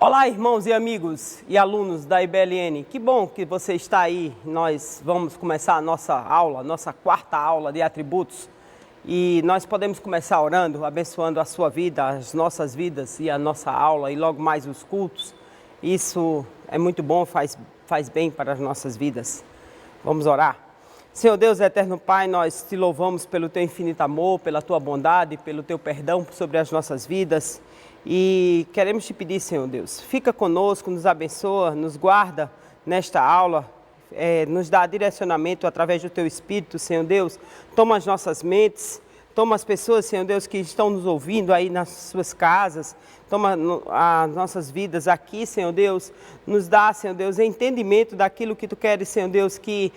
Olá, irmãos e amigos e alunos da IBLN. Que bom que você está aí. Nós vamos começar a nossa aula, nossa quarta aula de atributos. E nós podemos começar orando, abençoando a sua vida, as nossas vidas e a nossa aula e logo mais os cultos. Isso é muito bom, faz bem para as nossas vidas. Vamos orar. Senhor Deus, eterno Pai, nós te louvamos pelo teu infinito amor, pela tua bondade, pelo teu perdão sobre as nossas vidas. E queremos te pedir, Senhor Deus, fica conosco, nos abençoa, nos guarda nesta aula, nos dá direcionamento através do teu Espírito, Senhor Deus. Toma as nossas mentes, toma as pessoas, Senhor Deus, que estão nos ouvindo aí nas suas casas, toma as nossas vidas aqui, Senhor Deus. Nos dá, Senhor Deus, entendimento daquilo que tu queres, Senhor Deus, que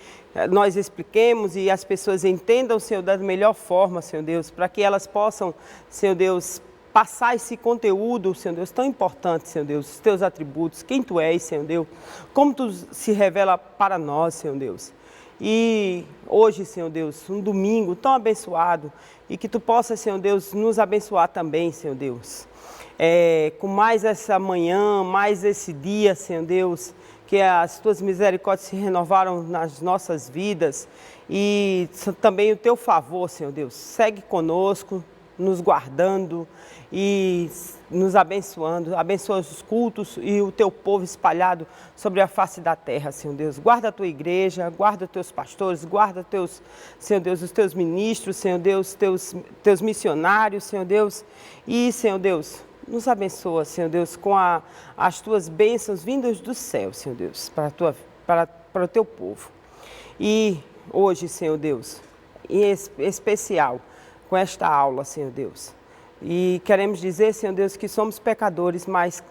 nós expliquemos e as pessoas entendam, Senhor, da melhor forma, Senhor Deus, para que elas possam, Senhor Deus, passar esse conteúdo, Senhor Deus, tão importante, Senhor Deus, os teus atributos, quem tu és, Senhor Deus, como tu se revela para nós, Senhor Deus. E hoje, Senhor Deus, um domingo tão abençoado e que tu possa, Senhor Deus, nos abençoar também, Senhor Deus. Com mais essa manhã, mais esse dia, Senhor Deus, que as tuas misericórdias se renovaram nas nossas vidas e também o teu favor, Senhor Deus, segue conosco, nos guardando e nos abençoando, abençoa os cultos e o teu povo espalhado sobre a face da terra, Senhor Deus. Guarda a tua igreja, guarda os teus pastores, guarda teus, Senhor Deus, os teus ministros, Senhor Deus, teus missionários, Senhor Deus. E, Senhor Deus, nos abençoa, Senhor Deus, com as tuas bênçãos vindas do céu, Senhor Deus, para o teu povo. E hoje, Senhor Deus, em especial, com esta aula, Senhor Deus. E queremos dizer, Senhor Deus, que somos pecadores, mas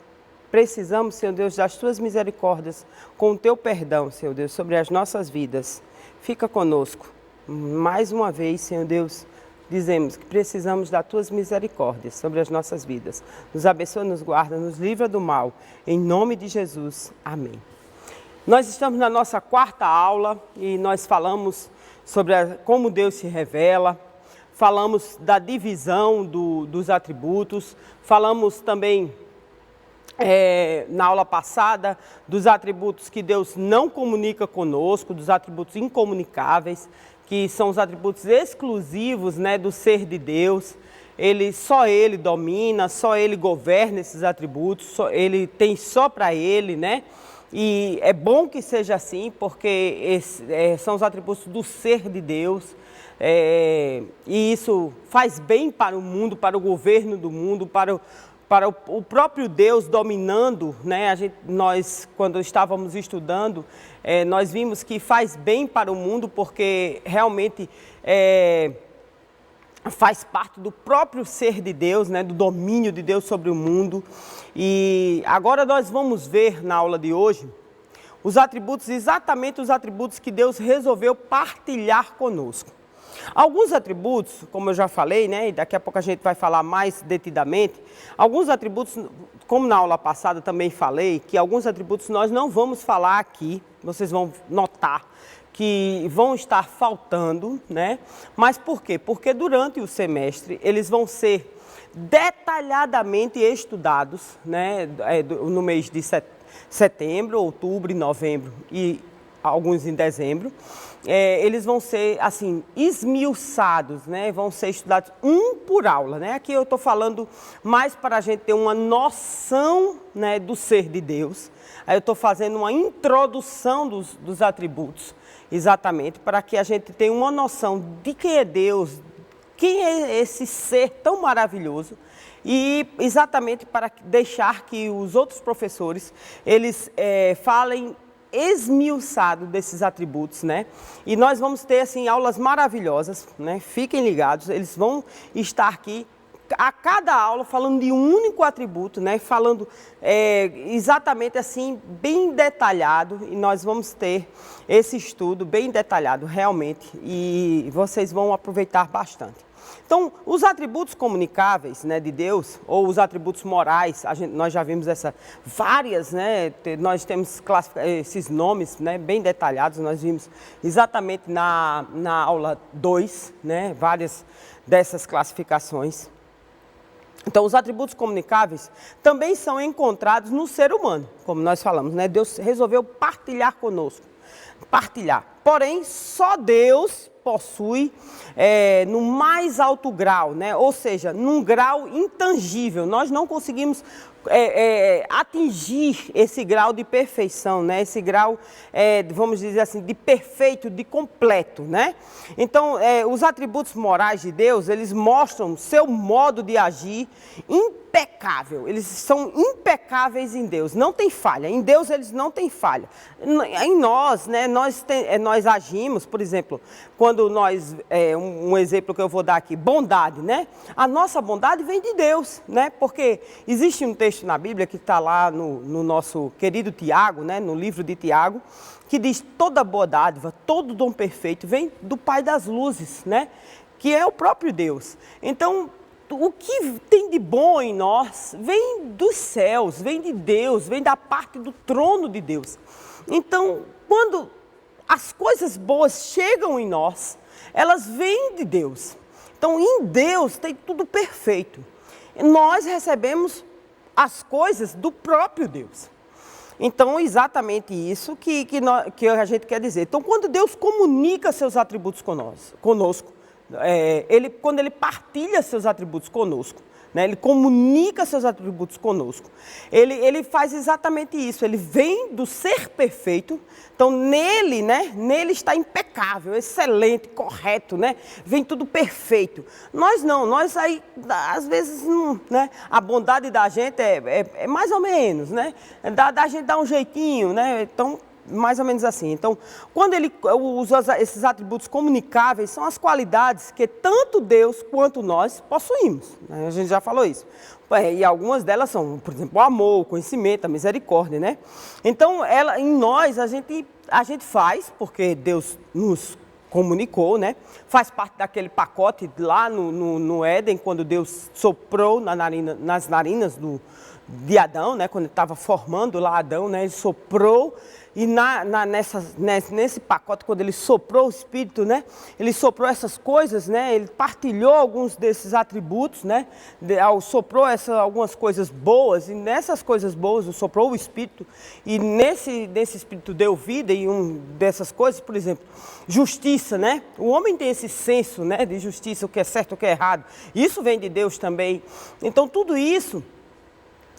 precisamos, Senhor Deus, das tuas misericórdias, com o teu perdão, Senhor Deus, sobre as nossas vidas. Fica conosco. Mais uma vez, Senhor Deus, dizemos que precisamos das tuas misericórdias sobre as nossas vidas. Nos abençoa, nos guarda, nos livra do mal. Em nome de Jesus. Amém. Nós estamos na nossa quarta aula e nós falamos sobre como Deus se revela. Falamos da divisão dos atributos, falamos também na aula passada dos atributos que Deus não comunica conosco, dos atributos incomunicáveis, que são os atributos exclusivos, né, do ser de Deus. Só Ele domina, só Ele governa esses atributos, Ele tem só para Ele, né? E é bom que seja assim, porque são os atributos do ser de Deus. E isso faz bem para o mundo, para o governo do mundo, para o próprio Deus dominando, né? Nós, quando estávamos estudando, nós vimos que faz bem para o mundo, porque realmente faz parte do próprio ser de Deus, né? Do domínio de Deus sobre o mundo. E agora nós vamos ver na aula de hoje os atributos, exatamente os atributos que Deus resolveu partilhar conosco. Alguns atributos, como eu já falei, né, e daqui a pouco a gente vai falar mais detidamente, alguns atributos, como na aula passada também falei, que alguns atributos nós não vamos falar aqui, vocês vão notar que vão estar faltando, né? Mas por quê? Porque durante o semestre eles vão ser detalhadamente estudados, né, no mês de setembro, outubro, novembro e alguns em dezembro. Eles vão ser, assim, esmiuçados, né? Vão ser estudados um por aula, né? Aqui eu estou falando mais para a gente ter uma noção, né, do ser de Deus. Aí eu estou fazendo uma introdução dos atributos, exatamente, para que a gente tenha uma noção de quem é Deus, quem é esse ser tão maravilhoso. E exatamente para deixar que os outros professores, eles falem esmiuçado desses atributos, né? E nós vamos ter, assim, aulas maravilhosas, né? Fiquem ligados, eles vão estar aqui a cada aula falando de um único atributo, né? Falando exatamente assim, bem detalhado, e nós vamos ter esse estudo bem detalhado, realmente, e vocês vão aproveitar bastante. Então, os atributos comunicáveis, né, de Deus, ou os atributos morais, nós já vimos várias, né, nós temos esses nomes, né, bem detalhados, nós vimos exatamente na aula 2, né, várias dessas classificações. Então, os atributos comunicáveis também são encontrados no ser humano, como nós falamos, né? Deus resolveu partilhar conosco, partilhar. Porém, só Deus possui no mais alto grau, né? Ou seja, num grau intangível. Nós não conseguimos atingir esse grau de perfeição, né? Esse grau, vamos dizer assim, de perfeito, de completo, né? Então, os atributos morais de Deus, eles mostram seu modo de agir impecável. Eles são impecáveis em Deus, não tem falha. Em Deus eles não têm falha. Em nós, né? Nós agimos, por exemplo, quando nós, um exemplo que eu vou dar aqui, bondade, né? A nossa bondade vem de Deus, né? Porque existe um texto na Bíblia que está lá no nosso querido Tiago, né? No livro de Tiago, que diz: toda boa dádiva, todo dom perfeito vem do Pai das luzes, né? Que é o próprio Deus. Então, o que tem de bom em nós vem dos céus, vem de Deus, vem da parte do trono de Deus. Então, quando as coisas boas chegam em nós, elas vêm de Deus. Então, em Deus tem tudo perfeito. Nós recebemos as coisas do próprio Deus. Então, exatamente isso que a gente quer dizer. Então, quando Deus comunica seus atributos conosco, quando Ele partilha seus atributos conosco, né, Ele comunica seus atributos conosco, ele faz exatamente isso. Ele vem do ser perfeito. Então, nele, né, nele está impecável, excelente, correto, né? Vem tudo perfeito. Nós não, nós aí, às vezes, né? A bondade da gente é mais ou menos, né? Da gente dar um jeitinho, né? Então, mais ou menos assim. Então, quando ele usa esses atributos comunicáveis, são as qualidades que tanto Deus quanto nós possuímos, né? A gente já falou isso. E algumas delas são, por exemplo, o amor, o conhecimento, a misericórdia, né? Então, em nós, a gente faz, porque Deus nos comunicou, né? Faz parte daquele pacote lá no Éden, quando Deus soprou nas narinas de Adão, né? Quando ele estava formando lá Adão, né? Ele soprou. E nesse pacote, quando ele soprou o Espírito, né? Ele soprou essas coisas, né? Ele partilhou alguns desses atributos, né? Soprou algumas coisas boas, e nessas coisas boas soprou o Espírito. E nesse Espírito deu vida, e dessas coisas, por exemplo, justiça, né? O homem tem esse senso, né? De justiça, o que é certo, o que é errado. Isso vem de Deus também. Então, tudo isso,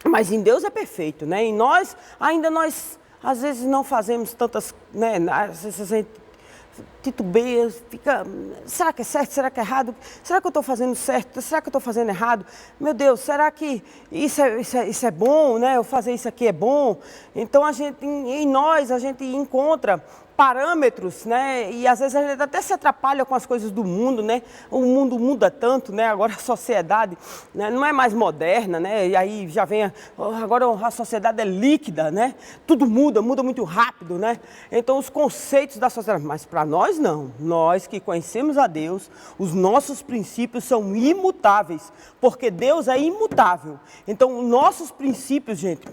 mas em Deus é perfeito, né? E nós às vezes não fazemos tantas, né? Às vezes a gente titubeia, fica, será que é certo, será que é errado? Será que eu estou fazendo certo? Será que eu estou fazendo errado? Meu Deus, será que isso é bom, né? Eu fazer isso aqui é bom? Então, em nós, a gente encontra parâmetros, né? E às vezes a gente até se atrapalha com as coisas do mundo, né? O mundo muda tanto, né? Agora a sociedade, né, não é mais moderna, né? E aí já vem, agora a sociedade é líquida, né? Tudo muda muito rápido, né? Então os conceitos da sociedade, mas para nós não. Nós que conhecemos a Deus, os nossos princípios são imutáveis, porque Deus é imutável. Então nossos princípios, gente,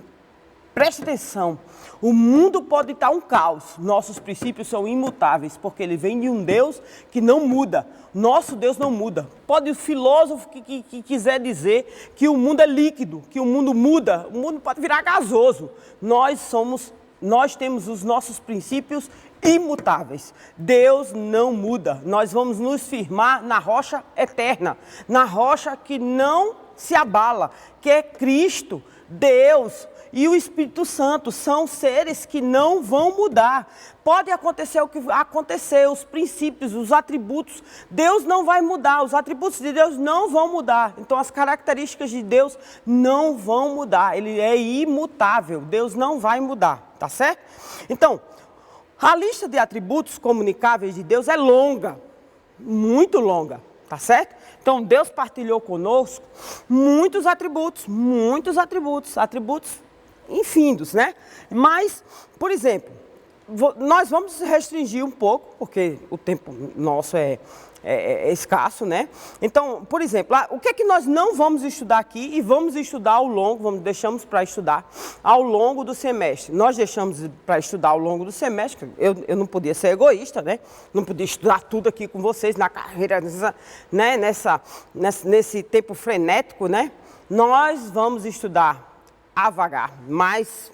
preste atenção, o mundo pode estar um caos, nossos princípios são imutáveis, porque ele vem de um Deus que não muda, nosso Deus não muda. Pode o filósofo que quiser dizer que o mundo é líquido, que o mundo muda, o mundo pode virar gasoso. Nós temos os nossos princípios imutáveis. Deus não muda, nós vamos nos firmar na rocha eterna, na rocha que não se abala, que é Cristo, Deus e o Espírito Santo. São seres que não vão mudar. Pode acontecer o que acontecer, os princípios, os atributos, Deus não vai mudar, os atributos de Deus não vão mudar. Então as características de Deus não vão mudar, Ele é imutável, Deus não vai mudar, tá certo? Então, a lista de atributos comunicáveis de Deus é longa, muito longa, tá certo? Então Deus partilhou conosco muitos atributos infindos, né? Mas, por exemplo, nós vamos restringir um pouco, porque o tempo nosso é escasso, né? Então, por exemplo, o que é que nós não vamos estudar aqui e vamos estudar ao longo, deixamos para estudar ao longo do semestre. Nós deixamos para estudar ao longo do semestre, eu não podia ser egoísta, né? Não podia estudar tudo aqui com vocês na carreira, né? Nesse tempo frenético, né? nós vamos estudar a vagar mais,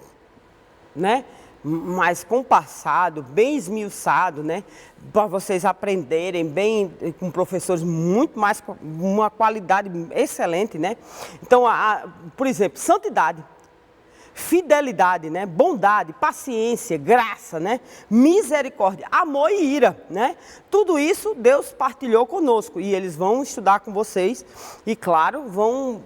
né? Mais compassado, bem esmiuçado, né? Para vocês aprenderem bem, com professores muito mais, uma qualidade excelente, né? Então, por exemplo, santidade, fidelidade, né? Bondade, paciência, graça, né? Misericórdia, amor e ira, né? Tudo isso Deus partilhou conosco e eles vão estudar com vocês e, claro, vão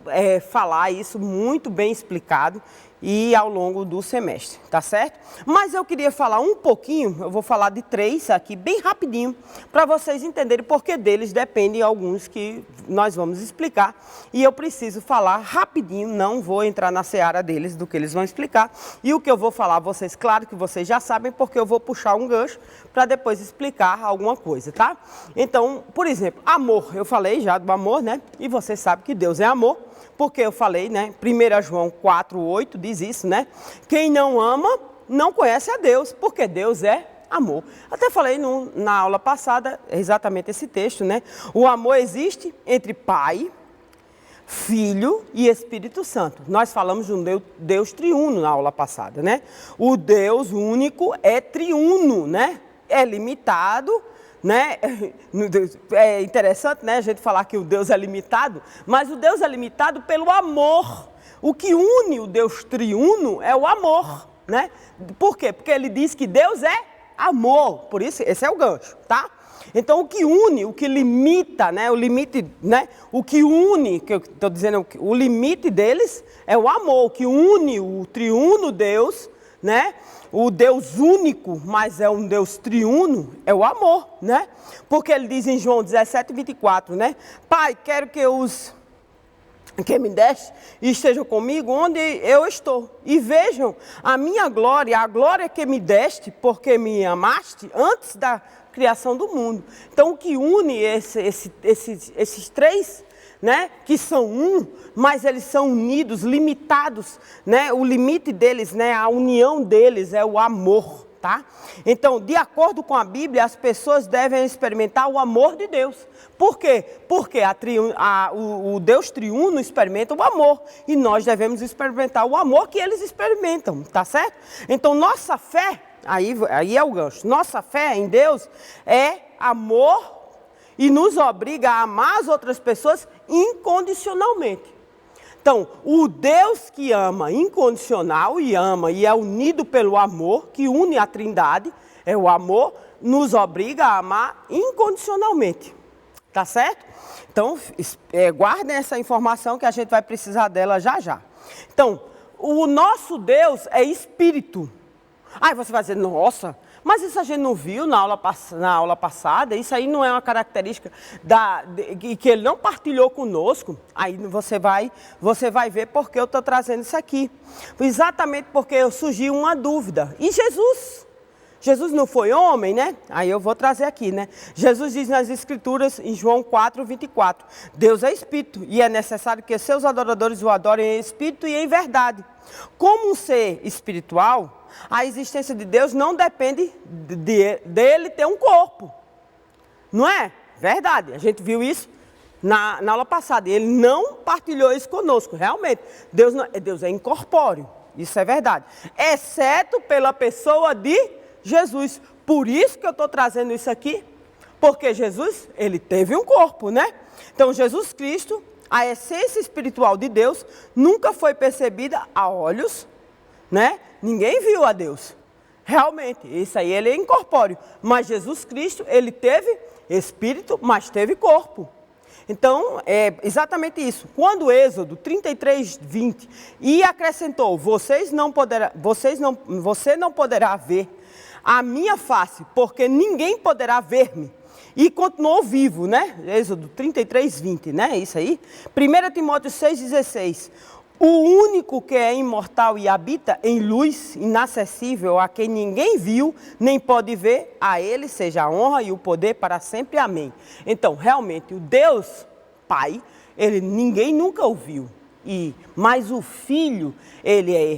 falar isso muito bem explicado e ao longo do semestre, tá certo? Mas eu queria falar um pouquinho, eu vou falar de 3 aqui, bem rapidinho, para vocês entenderem porque deles dependem alguns que nós vamos explicar. E eu preciso falar rapidinho, não vou entrar na seara deles, do que eles vão explicar. E o que eu vou falar, vocês, claro que vocês já sabem, porque eu vou puxar um gancho para depois explicar alguma coisa, tá? Então, por exemplo, amor, eu falei já do amor, né? E vocês sabem que Deus é amor. Porque eu falei, né? 1 João 4,8 diz isso, né? Quem não ama, não conhece a Deus, porque Deus é amor. Até falei na aula passada exatamente esse texto, né? O amor existe entre Pai, Filho e Espírito Santo. Nós falamos de um Deus triuno na aula passada, né? O Deus único é triuno, né? É limitado, né? É interessante, né, a gente falar que o Deus é limitado, mas o Deus é limitado pelo amor. O que une o Deus triuno é o amor, né? Por quê? Porque ele diz que Deus é amor, por isso esse é o gancho, tá? Então o que une, o que limita, né, o limite, né, o que une, que eu estou dizendo, o limite deles é o amor, o que une o triuno Deus, né? O Deus único, mas é um Deus triuno, é o amor, né? Porque ele diz em João 17:24, né? Pai, quero que me deste e estejam comigo onde eu estou. E vejam a minha glória, a glória que me deste, porque me amaste antes da criação do mundo. Então, o que une esses 3, né, que são um, mas eles são unidos, limitados, né? O limite deles, né, a união deles é o amor, tá? Então, de acordo com a Bíblia, as pessoas devem experimentar o amor de Deus. Por quê? Porque o Deus triuno experimenta o amor e nós devemos experimentar o amor que eles experimentam, tá certo? Então, nossa fé, aí é o gancho, nossa fé em Deus é amor e nos obriga a amar as outras pessoas incondicionalmente. Então, o Deus que ama incondicional e ama e é unido pelo amor, que une a Trindade, é o amor, nos obriga a amar incondicionalmente. Tá certo? Então, guardem essa informação que a gente vai precisar dela já já. Então, o nosso Deus é espírito. Aí você vai dizer, nossa, mas isso a gente não viu na aula passada, isso aí não é uma característica que ele não partilhou conosco. Aí você vai ver por que eu estou trazendo isso aqui. Exatamente porque surgiu uma dúvida. E Jesus não foi homem, né? Aí eu vou trazer aqui, né? Jesus diz nas Escrituras, em João 4:24, Deus é Espírito e é necessário que seus adoradores o adorem em Espírito e em verdade. Como um ser espiritual, a existência de Deus não depende dele ter um corpo. Não é? Verdade. A gente viu isso na aula passada. Ele não partilhou isso conosco. Realmente, Deus é incorpóreo. Isso é verdade. Exceto pela pessoa de Jesus. Por isso que eu estou trazendo isso aqui. Porque Jesus, ele teve um corpo, né? Então, Jesus Cristo, a essência espiritual de Deus, nunca foi percebida a olhos, né? Ninguém viu a Deus. Realmente, isso aí ele é incorpóreo. Mas Jesus Cristo, ele teve espírito, mas teve corpo. Então, é exatamente isso. Quando Êxodo 33:20, e acrescentou, você não poderá ver a minha face, porque ninguém poderá ver-me. E continuou vivo, né? Êxodo 33:20, né? Isso aí. 1 Timóteo 6:16. O único que é imortal e habita em luz inacessível, a quem ninguém viu, nem pode ver, a ele seja a honra e o poder para sempre. Amém. Então, realmente, o Deus Pai, ninguém nunca o viu. Mas o Filho,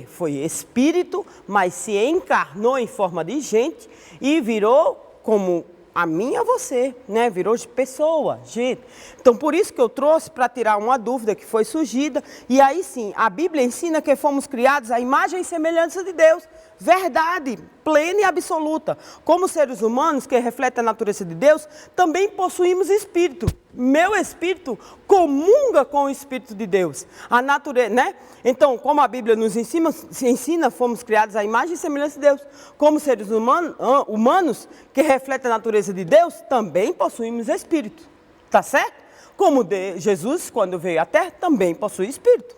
foi espírito, mas se encarnou em forma de gente e virou como a mim e a você, né? Virou de pessoa, gente. Então, por isso que eu trouxe para tirar uma dúvida que foi surgida. E aí sim, a Bíblia ensina que fomos criados à imagem e semelhança de Deus. Verdade, plena e absoluta. Como seres humanos que refletem a natureza de Deus, também possuímos espírito. Meu espírito comunga com o espírito de Deus. A natureza, né? Então, como a Bíblia nos ensina, fomos criados à imagem e semelhança de Deus. Como seres humanos que refletem a natureza de Deus, também possuímos espírito. Tá certo? Como Jesus, quando veio à Terra, também possui espírito.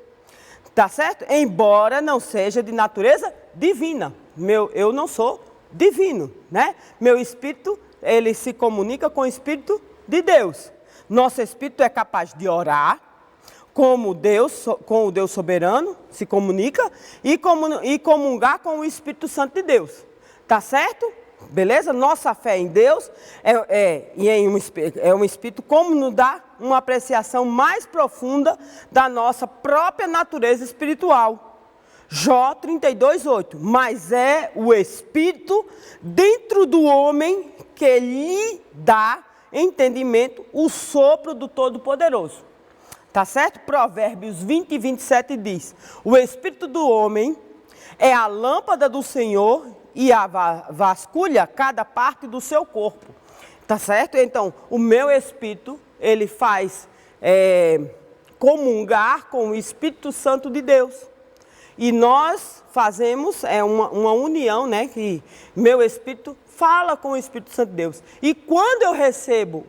Tá certo? Embora não seja de natureza divina. Eu não sou divino, né? Meu espírito, ele se comunica com o espírito de Deus. Nosso espírito é capaz de orar, como Deus, com o Deus soberano, se comunica, e comungar com o Espírito Santo de Deus. Tá certo? Beleza? Nossa fé em Deus é um espírito como nos dá uma apreciação mais profunda da nossa própria natureza espiritual. Jó 32:8. Mas é o espírito dentro do homem que lhe dá entendimento, o sopro do Todo-Poderoso. Tá certo? Provérbios 20:27 diz: o espírito do homem é a lâmpada do Senhor e a vasculha cada parte do seu corpo. Tá certo? Então, o meu espírito, ele faz comungar com o Espírito Santo de Deus. E nós fazemos uma união, né? Que meu espírito fala com o Espírito Santo de Deus. E quando eu recebo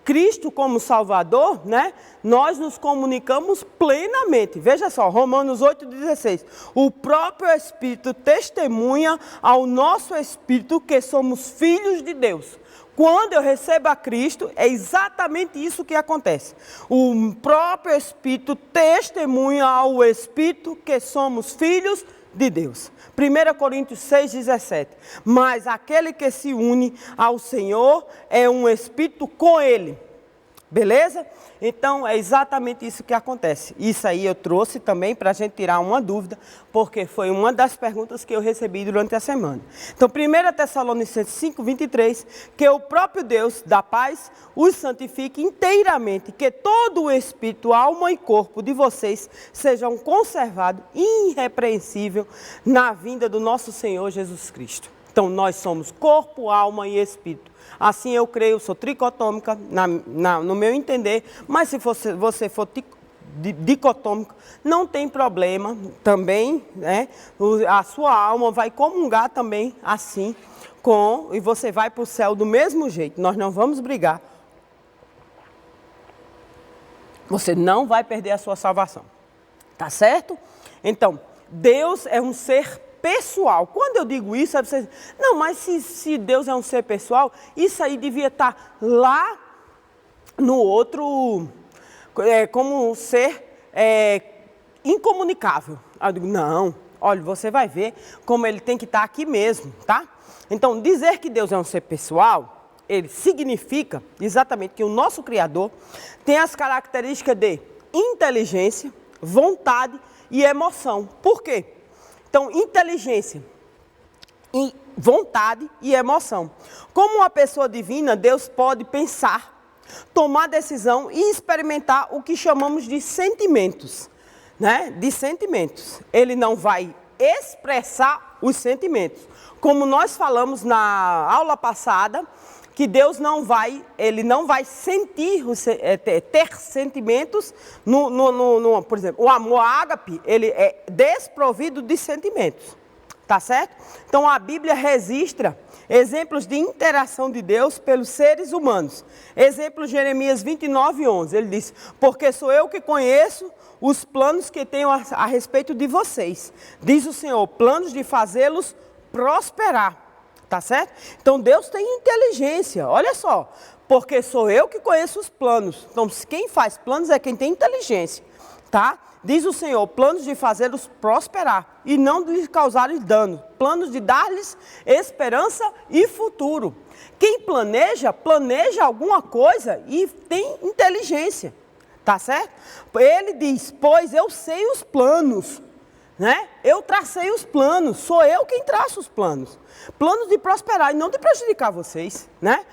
Cristo como Salvador, né? Nós nos comunicamos plenamente. Veja só, Romanos 8:16. O próprio Espírito testemunha ao nosso espírito que somos filhos de Deus. Quando eu recebo a Cristo, é exatamente isso que acontece. O próprio Espírito testemunha ao Espírito que somos filhos de Deus. 1 Coríntios 6:17. Mas aquele que se une ao Senhor é um Espírito com Ele. Beleza? Então, é exatamente isso que acontece. Isso aí eu trouxe também para a gente tirar uma dúvida, porque foi uma das perguntas que eu recebi durante a semana. Então, 1 Tessalonicenses 5:23, que o próprio Deus da paz os santifique inteiramente, que todo o espírito, alma e corpo de vocês sejam conservados irrepreensível na vinda do nosso Senhor Jesus Cristo. Então, nós somos corpo, alma e espírito. Assim eu creio, sou tricotômica, no meu entender, mas se você for dicotômico, não tem problema também, né? A sua alma vai comungar também assim, e você vai para o céu do mesmo jeito. Nós não vamos brigar. Você não vai perder a sua salvação. Tá certo? Então, Deus é um ser pessoal. Quando eu digo isso, aí você diz, não, mas se Deus é um ser pessoal, isso aí devia estar lá no outro, como um ser incomunicável. Aí eu digo, não, olha, você vai ver como ele tem que estar aqui mesmo, tá? Então, dizer que Deus é um ser pessoal, ele significa exatamente que o nosso Criador tem as características de inteligência, vontade e emoção. Por quê? Então, inteligência, vontade e emoção. Como uma pessoa divina, Deus pode pensar, tomar decisão e experimentar o que chamamos de sentimentos, né? De sentimentos. Ele não vai expressar os sentimentos. Como nós falamos na aula passada, que Deus ele não vai sentir, ter sentimentos, por exemplo, o amor ágape, ele é desprovido de sentimentos, tá certo? Então a Bíblia registra exemplos de interação de Deus pelos seres humanos. Exemplo, Jeremias 29:11, ele diz, porque sou eu que conheço os planos que tenho a respeito de vocês, diz o Senhor, planos de fazê-los prosperar. Tá certo? Então Deus tem inteligência, olha só, porque sou eu que conheço os planos. Então quem faz planos é quem tem inteligência, tá? Diz o Senhor, planos de fazê-los prosperar e não de lhes causarem dano, planos de dar-lhes esperança e futuro. Quem planeja alguma coisa e tem inteligência, tá certo? Ele diz, pois eu sei os planos, né? Eu tracei os planos, sou eu quem traço os planos. Planos de prosperar e não de prejudicar vocês, né?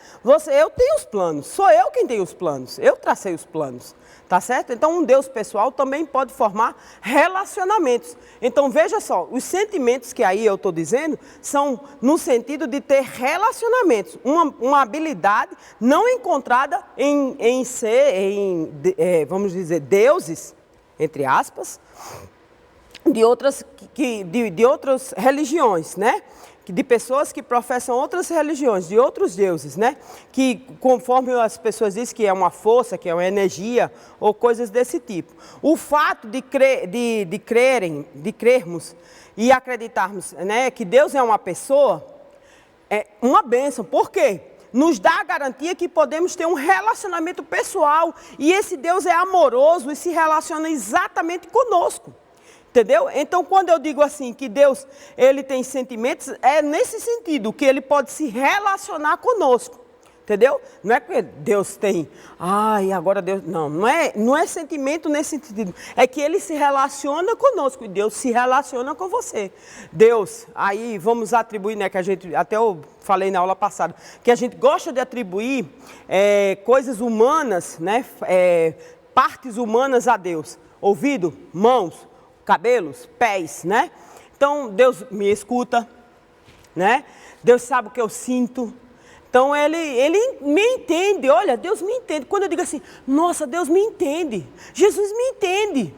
Eu tenho os planos, sou eu quem tem os planos, eu tracei os planos, tá certo? Então um Deus pessoal também pode formar relacionamentos. Então veja só, os sentimentos que aí eu estou dizendo são no sentido de ter relacionamentos, uma habilidade não encontrada vamos dizer, deuses, entre aspas, de outras religiões, né? De pessoas que professam outras religiões, de outros deuses, né? Que conforme as pessoas dizem que é uma força, que é uma energia, ou coisas desse tipo. O fato de crermos e acreditarmos, né, que Deus é uma pessoa, é uma bênção. Por quê? Nos dá a garantia que podemos ter um relacionamento pessoal, e esse Deus é amoroso e se relaciona exatamente conosco. Entendeu? Então, quando eu digo assim, que Deus, ele tem sentimentos, é nesse sentido, que ele pode se relacionar conosco. Entendeu? Não é que Deus tem, agora Deus... Não é sentimento nesse sentido. É que ele se relaciona conosco e Deus se relaciona com você. Deus, aí vamos atribuir, né, que a gente, até eu falei na aula passada, que a gente gosta de atribuir coisas humanas, né, partes humanas a Deus. Ouvido, mãos, cabelos, pés, né? Então, Deus me escuta, né? Deus sabe o que eu sinto. Então, ele me entende. Olha, Deus me entende. Quando eu digo assim, nossa, Deus me entende. Jesus me entende.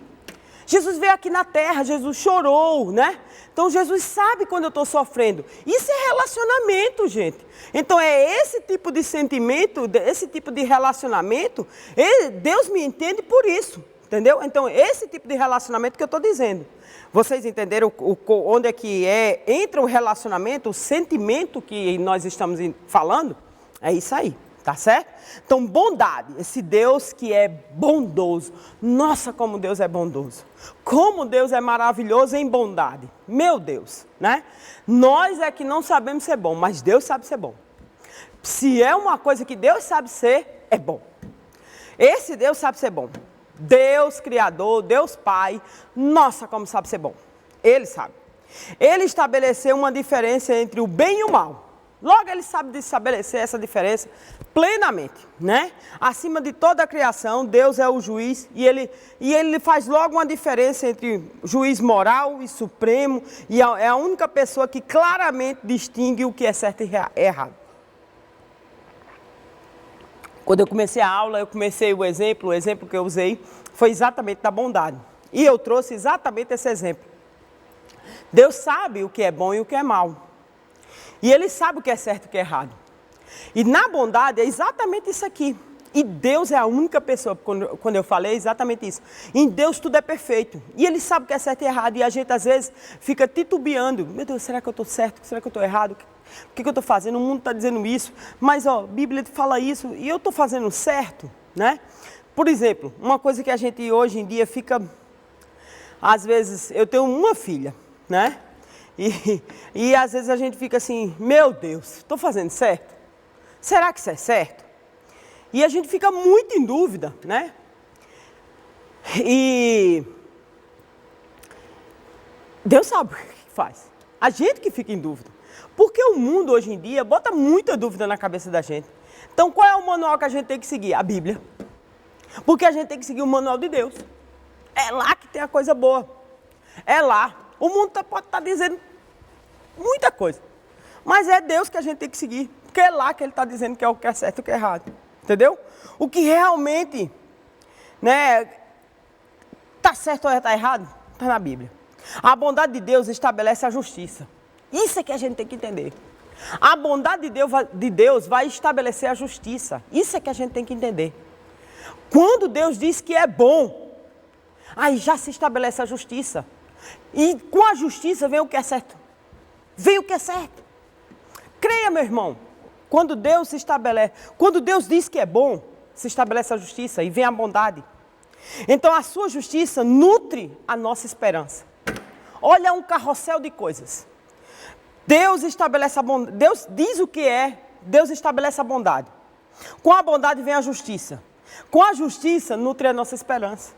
Jesus veio aqui na terra, Jesus chorou, né? Então, Jesus sabe quando eu estou sofrendo. Isso é relacionamento, gente. Então, é esse tipo de sentimento, esse tipo de relacionamento, Deus me entende por isso. Entendeu? Então, esse tipo de relacionamento que eu estou dizendo. Vocês entenderam onde é que entra o relacionamento, o sentimento que nós estamos falando? É isso aí, tá certo? Então, bondade, esse Deus que é bondoso. Nossa, como Deus é bondoso. Como Deus é maravilhoso em bondade. Meu Deus, né? Nós é que não sabemos ser bom, mas Deus sabe ser bom. Se é uma coisa que Deus sabe ser, é bom. Esse Deus sabe ser bom. Deus Criador, Deus Pai, nossa, como sabe ser bom. Ele sabe. Ele estabeleceu uma diferença entre o bem e o mal. Logo ele sabe estabelecer essa diferença plenamente, né? Acima de toda a criação, Deus é o juiz e ele faz logo uma diferença entre juiz moral e supremo, e é a única pessoa que claramente distingue o que é certo e errado. Quando eu comecei a aula, o exemplo que eu usei foi exatamente da bondade. E eu trouxe exatamente esse exemplo. Deus sabe o que é bom e o que é mal. E Ele sabe o que é certo e o que é errado. E na bondade é exatamente isso aqui. E Deus é a única pessoa, quando eu falei, é exatamente isso. Em Deus tudo é perfeito. E Ele sabe o que é certo e errado. E a gente às vezes fica titubeando. Meu Deus, será que eu estou certo? Será que eu estou errado? O que eu estou fazendo? O mundo está dizendo isso. Mas a Bíblia fala isso e eu estou fazendo certo, né? Por exemplo, uma coisa que a gente hoje em dia fica... Às vezes, eu tenho uma filha, né? E às vezes a gente fica assim, meu Deus, estou fazendo certo? Será que isso é certo? E a gente fica muito em dúvida, né? E Deus sabe o que faz. A gente que fica em dúvida. Porque o mundo hoje em dia bota muita dúvida na cabeça da gente. Então qual é o manual que a gente tem que seguir? A Bíblia. Porque a gente tem que seguir o manual de Deus. É lá que tem a coisa boa. É lá. O mundo pode estar dizendo muita coisa. Mas é Deus que a gente tem que seguir. Porque é lá que Ele está dizendo que é o que é certo e o que é errado. Entendeu? O que realmente, né, está certo ou está errado, está na Bíblia. A bondade de Deus estabelece a justiça. Isso é que a gente tem que entender. A bondade de Deus vai estabelecer a justiça. Isso é que a gente tem que entender. Quando Deus diz que é bom, aí já se estabelece a justiça. E com a justiça vem o que é certo. Vem o que é certo. Creia, meu irmão. Quando Deus diz que é bom, se estabelece a justiça e vem a bondade. Então a sua justiça nutre a nossa esperança. Olha um carrossel de coisas. Deus estabelece a bondade. Deus diz o que é, Deus estabelece a bondade. Com a bondade vem a justiça. Com a justiça nutre a nossa esperança.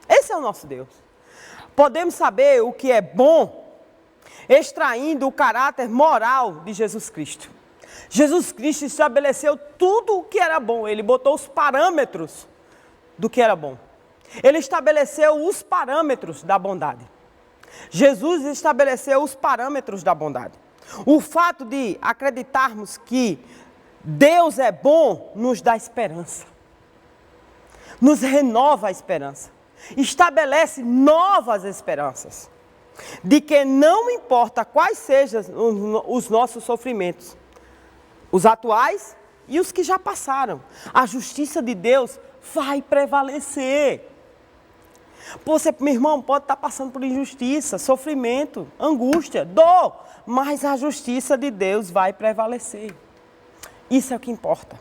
Esse é o nosso Deus. Podemos saber o que é bom extraindo o caráter moral de Jesus Cristo. Jesus Cristo estabeleceu tudo o que era bom. Ele botou os parâmetros do que era bom. Ele estabeleceu os parâmetros da bondade. Jesus estabeleceu os parâmetros da bondade. O fato de acreditarmos que Deus é bom nos dá esperança. Nos renova a esperança. Estabelece novas esperanças. De que não importa quais sejam os nossos sofrimentos, os atuais e os que já passaram, a justiça de Deus vai prevalecer. Você, meu irmão, pode estar passando por injustiça, sofrimento, angústia, dor, mas a justiça de Deus vai prevalecer. Isso é o que importa.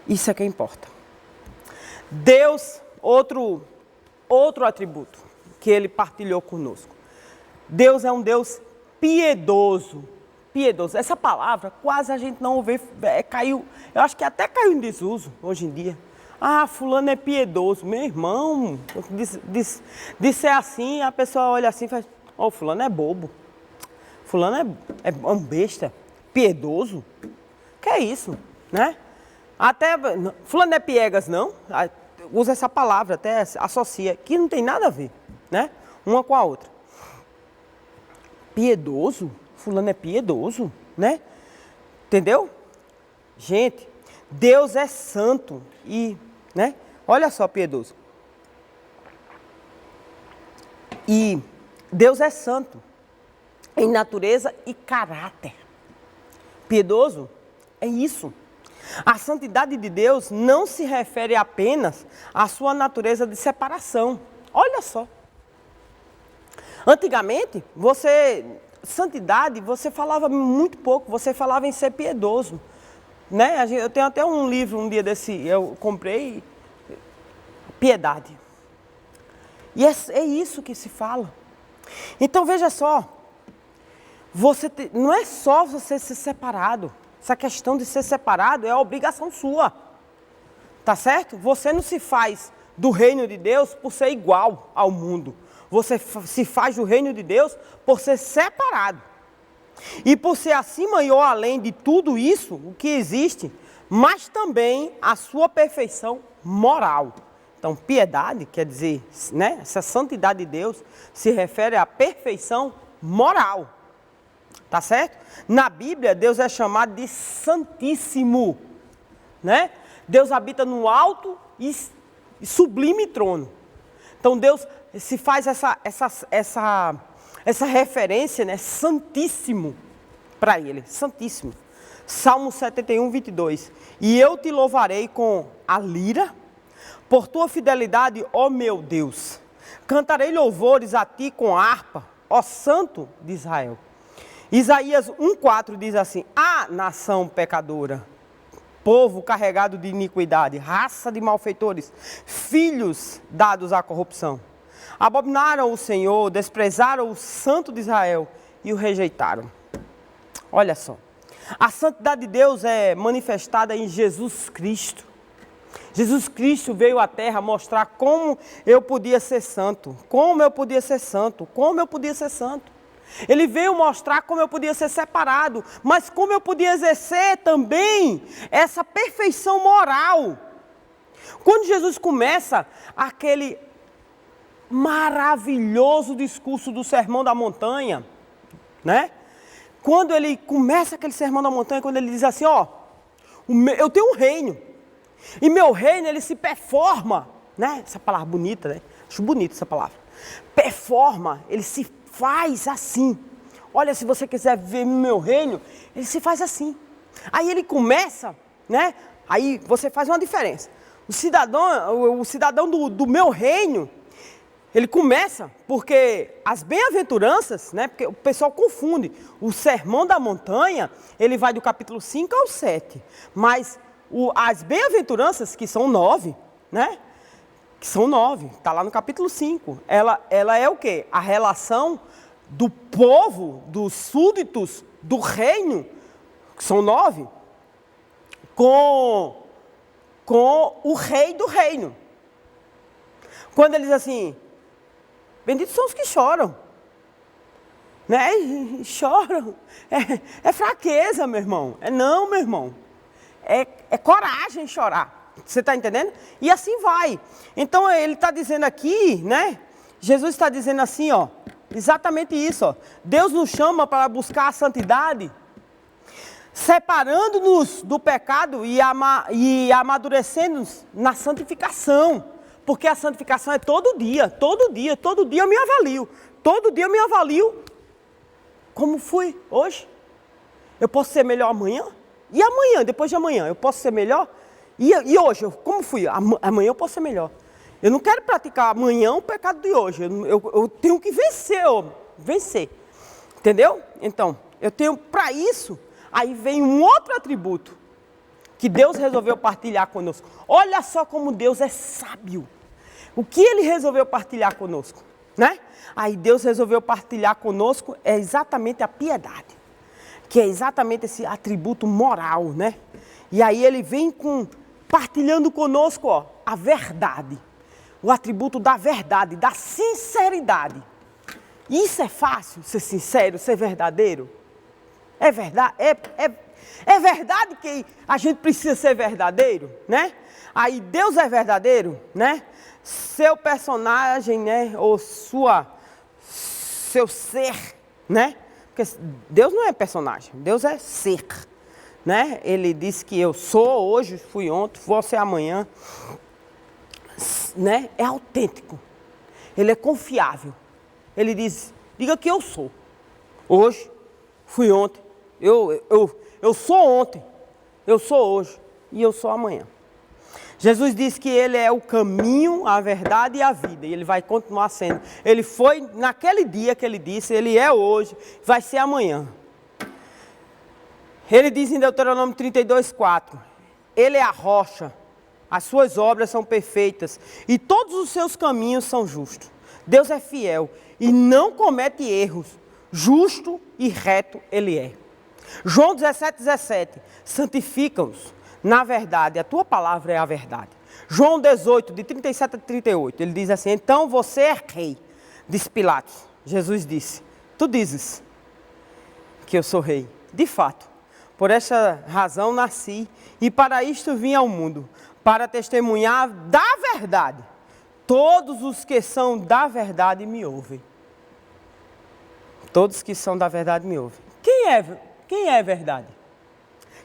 Isso é o que importa. Deus, outro atributo que ele partilhou conosco. Deus é um Deus piedoso. Piedoso. Essa palavra quase a gente não ouve, caiu, eu acho que até caiu em desuso hoje em dia. Ah, fulano é piedoso. Meu irmão, disser assim, a pessoa olha assim e faz, oh, fulano é bobo. Fulano é um besta. Piedoso? Que é isso, né? Até, fulano é piegas, não? Usa essa palavra, até associa, que não tem nada a ver, né? Uma com a outra. Piedoso? Fulano é piedoso, né? Entendeu? Gente, Deus é santo e, né? Olha só, piedoso. E Deus é santo em natureza e caráter. Piedoso é isso. A santidade de Deus não se refere apenas à sua natureza de separação. Olha só. Antigamente, santidade, você falava muito pouco, você falava em ser piedoso. Né? Eu tenho até um livro, um dia desse, eu comprei, piedade. E é isso que se fala. Então veja só, não é só você ser separado. Essa questão de ser separado é a obrigação sua. Tá certo? Você não se faz do reino de Deus por ser igual ao mundo. Você se faz do reino de Deus por ser separado. E por ser acima e ou além de tudo isso, o que existe, mas também a sua perfeição moral. Então, piedade, quer dizer, né, essa santidade de Deus se refere à perfeição moral. Tá certo? Na Bíblia, Deus é chamado de Santíssimo. Né? Deus habita no alto e sublime trono. Então, Deus se faz essa referência, né, santíssimo para ele, santíssimo. Salmo 71, 22. E eu te louvarei com a lira, por tua fidelidade, ó meu Deus. Cantarei louvores a ti com harpa, ó Santo de Israel. Isaías 1,4 diz assim, ah, nação pecadora, povo carregado de iniquidade, raça de malfeitores, filhos dados à corrupção. Abominaram o Senhor, desprezaram o Santo de Israel e o rejeitaram. Olha só, a santidade de Deus é manifestada em Jesus Cristo. Jesus Cristo veio à terra mostrar como eu podia ser santo, como eu podia ser santo, como eu podia ser santo. Ele veio mostrar como eu podia ser separado, mas como eu podia exercer também essa perfeição moral. Quando Jesus começa aquele maravilhoso discurso do Sermão da Montanha, né? Quando ele começa aquele Sermão da Montanha, quando ele diz assim, ó, eu tenho um reino, e meu reino ele se performa, né? Essa palavra bonita, né? Acho bonita essa palavra. Performa, ele se faz assim. Olha, se você quiser ver meu reino, ele se faz assim. Aí ele começa, né? Aí você faz uma diferença. O cidadão do meu reino, ele começa porque as bem-aventuranças, né? Porque o pessoal confunde. O Sermão da Montanha, ele vai do capítulo 5 ao 7. Mas as bem-aventuranças, que são 9, né? Que são 9, está lá no capítulo 5. Ela é o quê? A relação do povo, dos súditos, do reino, que são 9, com o rei do reino. Quando ele diz assim, Benditos são os que choram. Né? Choram. É fraqueza, meu irmão. Não, meu irmão. É coragem chorar. Você está entendendo? E assim vai. Então ele está dizendo aqui, né? Jesus está dizendo assim, ó. Exatamente isso, ó. Deus nos chama para buscar a santidade, separando-nos do pecado e amadurecendo-nos na santificação. Porque a santificação é todo dia eu me avalio. Todo dia eu me avalio como fui hoje. Eu posso ser melhor amanhã? E amanhã, depois de amanhã, eu posso ser melhor? E hoje, como fui? Amanhã eu posso ser melhor. Eu não quero praticar amanhã o pecado de hoje. Eu tenho que vencer. Entendeu? Então, eu tenho para isso. Aí vem um outro atributo que Deus resolveu partilhar conosco. Olha só como Deus é sábio. O que Ele resolveu partilhar conosco, né? Aí Deus resolveu partilhar conosco é exatamente a piedade, que é exatamente esse atributo moral, né? E aí Ele vem partilhando conosco, ó, a verdade, o atributo da verdade, da sinceridade. Isso é fácil, ser sincero, ser verdadeiro? É verdade? É verdade que a gente precisa ser verdadeiro, né? Aí Deus é verdadeiro, né? Seu personagem, né? Ou seu ser, né? Porque Deus não é personagem, Deus é ser, né? Ele disse que eu sou hoje, fui ontem, vou ser amanhã, né? É autêntico, ele é confiável. Ele diz, diga que eu sou, hoje, fui ontem, eu sou ontem, eu sou hoje e eu sou amanhã. Jesus disse que Ele é o caminho, a verdade e a vida. E Ele vai continuar sendo. Ele foi naquele dia que Ele disse, Ele é hoje, vai ser amanhã. Ele diz em Deuteronômio 32:4, Ele é a rocha, as suas obras são perfeitas e todos os seus caminhos são justos. Deus é fiel e não comete erros, justo e reto Ele é. João 17:17, santifica-os na verdade, a tua palavra é a verdade. João 18, de 37 a 38, ele diz assim, então você é rei, disse Pilatos. Jesus disse, tu dizes que eu sou rei. De fato, por esta razão nasci e para isto vim ao mundo, para testemunhar da verdade. Todos os que são da verdade me ouvem. Todos que são da verdade me ouvem. Quem é verdade?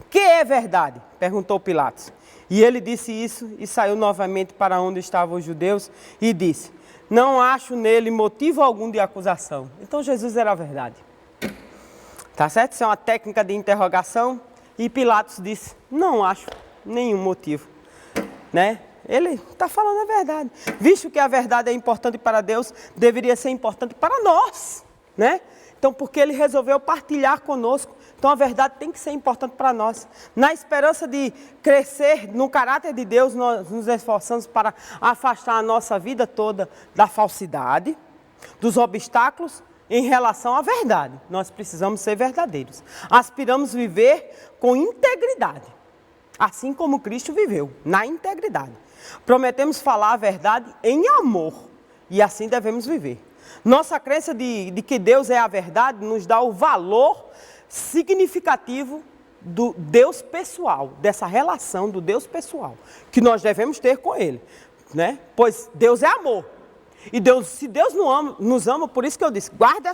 Que é verdade? Perguntou Pilatos. E ele disse isso e saiu novamente para onde estavam os judeus e disse, não acho nele motivo algum de acusação. Então Jesus era a verdade. Tá certo? Isso é uma técnica de interrogação. E Pilatos disse, não acho nenhum motivo. Né? Ele está falando a verdade. Visto que a verdade é importante para Deus, deveria ser importante para nós. Né? Então, porque Ele resolveu partilhar conosco, então a verdade tem que ser importante para nós. Na esperança de crescer no caráter de Deus, nós nos esforçamos para afastar a nossa vida toda da falsidade, dos obstáculos em relação à verdade. Nós precisamos ser verdadeiros. Aspiramos viver com integridade, assim como Cristo viveu, na integridade. Prometemos falar a verdade em amor, e assim devemos viver. Nossa crença de que Deus é a verdade nos dá o valor significativo do Deus pessoal, dessa relação do Deus pessoal, que nós devemos ter com Ele, né? Pois Deus é amor. E Deus, se Deus nos ama, por isso que eu disse, guarda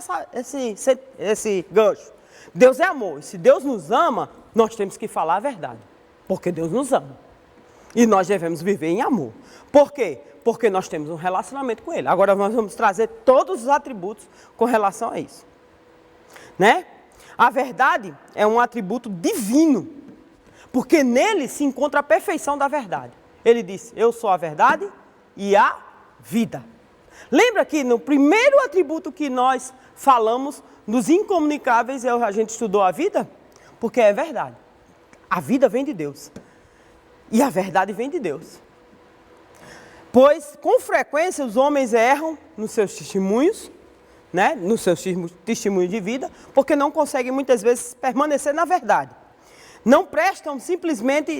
esse gancho. Deus é amor. E se Deus nos ama, nós temos que falar a verdade, porque Deus nos ama. E nós devemos viver em amor. Por quê? Porque nós temos um relacionamento com Ele. Agora nós vamos trazer todos os atributos com relação a isso. Né? A verdade é um atributo divino, porque nele se encontra a perfeição da verdade. Ele disse, eu sou a verdade e a vida. Lembra que no primeiro atributo que nós falamos, nos incomunicáveis, a gente estudou a vida? Porque é verdade. A vida vem de Deus. E a verdade vem de Deus. Pois, com frequência, os homens erram nos seus testemunhos, né? Nos seus testemunhos de vida, porque não conseguem, muitas vezes, permanecer na verdade. Não prestam simplesmente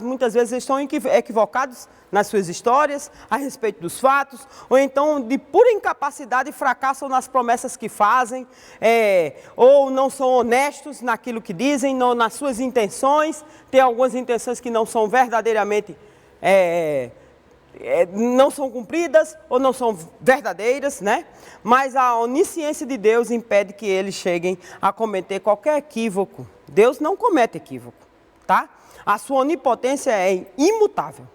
muitas vezes estão equivocados nas suas histórias, a respeito dos fatos, ou então de pura incapacidade fracassam nas promessas que fazem, ou não são honestos naquilo que dizem, nas suas intenções, tem algumas intenções que não são verdadeiramente, não são cumpridas, ou não são verdadeiras, né? Mas a onisciência de Deus impede que eles cheguem a cometer qualquer equívoco. Deus não comete equívoco, tá? A sua onipotência é imutável.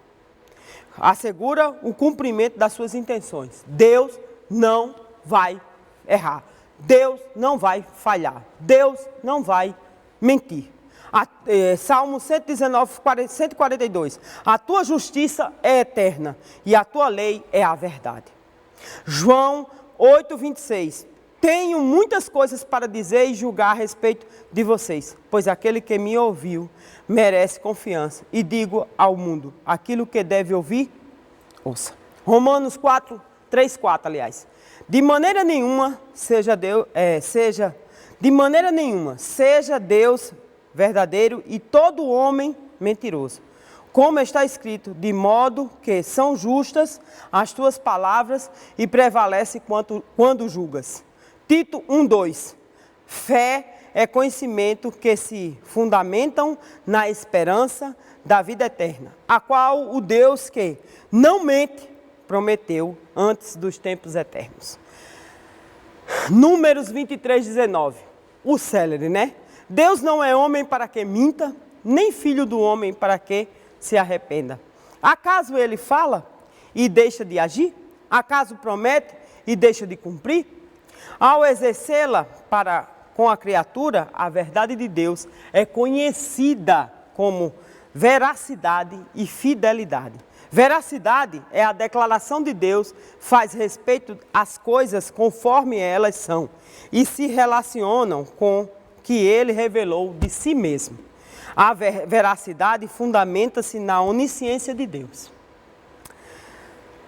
Assegura o cumprimento das suas intenções. Deus não vai errar. Deus não vai falhar. Deus não vai mentir. Salmo 119, 142. A tua justiça é eterna e a tua lei é a verdade. João 8, 26. Tenho muitas coisas para dizer e julgar a respeito de vocês, pois aquele que me ouviu merece confiança. E digo ao mundo, aquilo que deve ouvir, ouça. Romanos 4, 3, 4, aliás. De maneira nenhuma seja Deus verdadeiro e todo homem mentiroso. Como está escrito, de modo que são justas as tuas palavras e prevalece quando julgas. Tito 1:2. Fé é conhecimento que se fundamentam na esperança da vida eterna, a qual o Deus que não mente prometeu antes dos tempos eternos. Números 23:19. O célere, né? Deus não é homem para que minta, nem filho do homem para que se arrependa. Acaso ele fala e deixa de agir? Acaso promete e deixa de cumprir? Ao exercê-la com a criatura, a verdade de Deus é conhecida como veracidade e fidelidade. Veracidade é a declaração de Deus, faz respeito às coisas conforme elas são e se relacionam com o que ele revelou de si mesmo. A veracidade fundamenta-se na onisciência de Deus.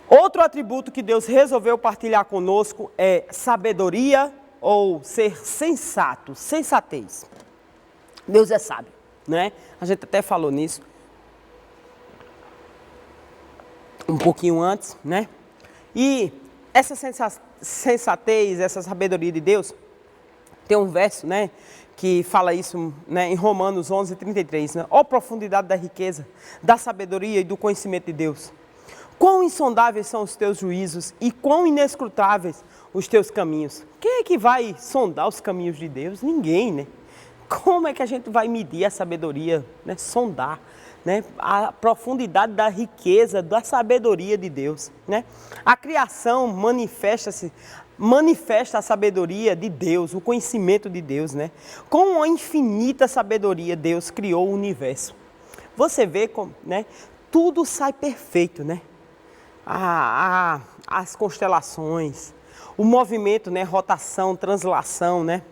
Outro atributo que Deus resolveu partilhar conosco é sabedoria ou ser sensato, sensatez. Deus é sábio, né? A gente até falou nisso um pouquinho antes, né? E essa sensatez, essa sabedoria de Deus, tem um verso, né, que fala isso, né, em Romanos 11:33, né? Ó profundidade da riqueza, da sabedoria e do conhecimento de Deus. Quão insondáveis são os teus juízos e quão inescrutáveis os teus caminhos. Quem é que vai sondar os caminhos de Deus? Ninguém, né? Como é que a gente vai medir a sabedoria, né? Sondar, né? A profundidade da riqueza, da sabedoria de Deus, né? A criação manifesta a sabedoria de Deus, o conhecimento de Deus, né? Com uma infinita sabedoria, Deus criou o universo. Você vê como, né? Tudo sai perfeito, né? As constelações, o movimento, né? Rotação, translação, né?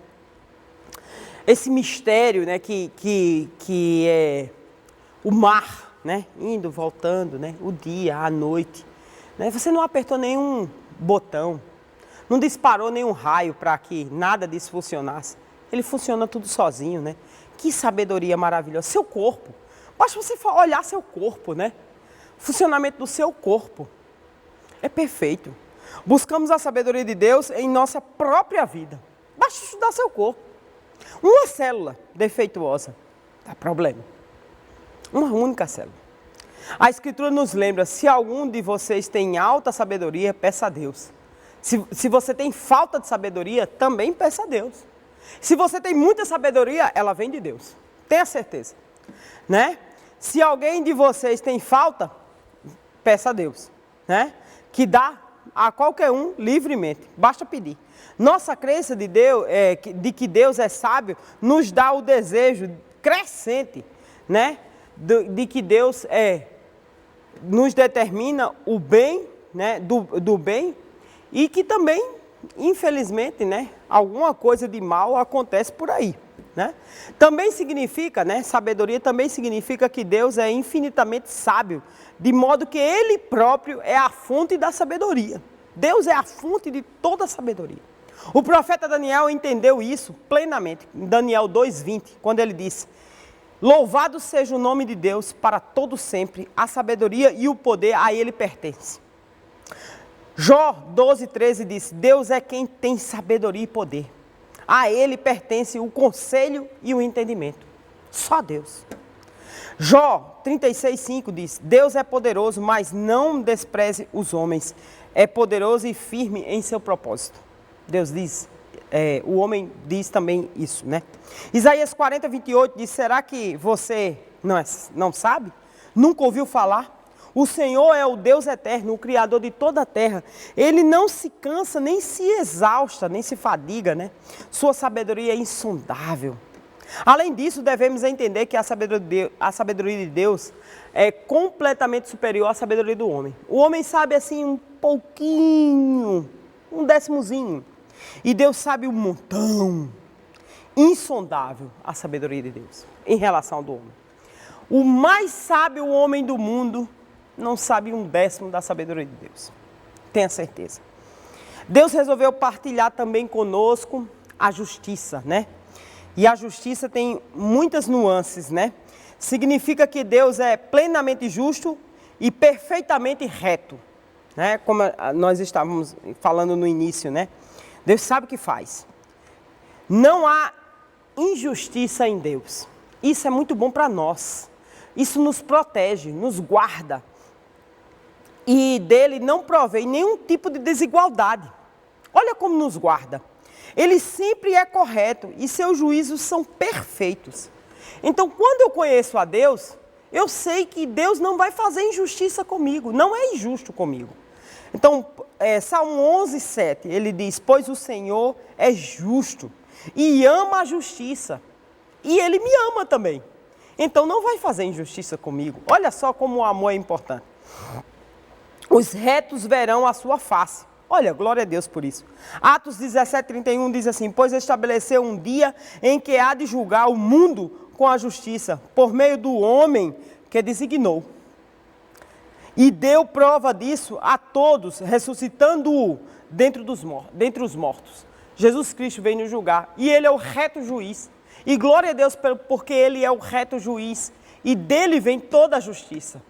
Esse mistério, né? Que é o mar, né? Indo, voltando, né? O dia, a noite, né? Você não apertou nenhum botão, não disparou nenhum raio para que nada disso funcionasse. Ele funciona tudo sozinho, né? Que sabedoria maravilhosa. Seu corpo, basta você olhar seu corpo, né? O funcionamento do seu corpo é perfeito. Buscamos a sabedoria de Deus em nossa própria vida. Basta estudar seu corpo. Uma célula defeituosa dá problema. Uma única célula. A Escritura nos lembra, se algum de vocês tem alta sabedoria, peça a Deus. Se você tem falta de sabedoria, também peça a Deus. Se você tem muita sabedoria, ela vem de Deus. Tenha certeza, né? Se alguém de vocês tem falta, peça a Deus, né? Que dá a qualquer um livremente, basta pedir. Nossa crença de Deus, de que Deus é sábio, nos dá o desejo crescente, né? De que Deus nos determina o bem, né? Do bem, e que também, infelizmente, né? Alguma coisa de mal acontece por aí, né? Também significa, né? Sabedoria também significa que Deus é infinitamente sábio, de modo que Ele próprio é a fonte da sabedoria. Deus é a fonte de toda a sabedoria. O profeta Daniel entendeu isso plenamente, em Daniel 2:20, quando ele disse: Louvado seja o nome de Deus para todo sempre. A sabedoria e o poder a ele pertencem. Jó 12:13 diz: Deus é quem tem sabedoria e poder. A ele pertence o conselho e o entendimento. Só Deus. Jó 36:5 diz: Deus é poderoso, mas não despreze os homens. É poderoso e firme em seu propósito. Deus diz, o homem diz também isso, né? Isaías 40:28 diz: será que você não sabe? Nunca ouviu falar? O Senhor é o Deus eterno, o Criador de toda a terra. Ele não se cansa, nem se exausta, nem se fadiga, né? Sua sabedoria é insondável. Além disso, devemos entender que a sabedoria de Deus é completamente superior à sabedoria do homem. O homem sabe assim um pouquinho, um décimozinho. E Deus sabe um montão. Insondável a sabedoria de Deus em relação ao do homem. O mais sábio homem do mundo não sabe um décimo da sabedoria de Deus. Tenha certeza. Deus resolveu partilhar também conosco a justiça, né? E a justiça tem muitas nuances, né? Significa que Deus é plenamente justo e perfeitamente reto, né? Como nós estávamos falando no início, né? Deus sabe o que faz. Não há injustiça em Deus. Isso é muito bom para nós. Isso nos protege, nos guarda. E dele não provém nenhum tipo de desigualdade. Olha como nos guarda. Ele sempre é correto e seus juízos são perfeitos. Então, quando eu conheço a Deus, eu sei que Deus não vai fazer injustiça comigo, não é injusto comigo. Então, Salmo 11:7, ele diz: pois o Senhor é justo e ama a justiça, e ele me ama também. Então, não vai fazer injustiça comigo. Olha só como o amor é importante. Os retos verão a sua face. Olha, glória a Deus por isso. Atos 17:31 diz assim: pois estabeleceu um dia em que há de julgar o mundo com a justiça, por meio do homem que designou. E deu prova disso a todos, ressuscitando-o dentre os mortos. Jesus Cristo veio nos julgar, e ele é o reto juiz. E glória a Deus porque ele é o reto juiz, e dele vem toda a justiça.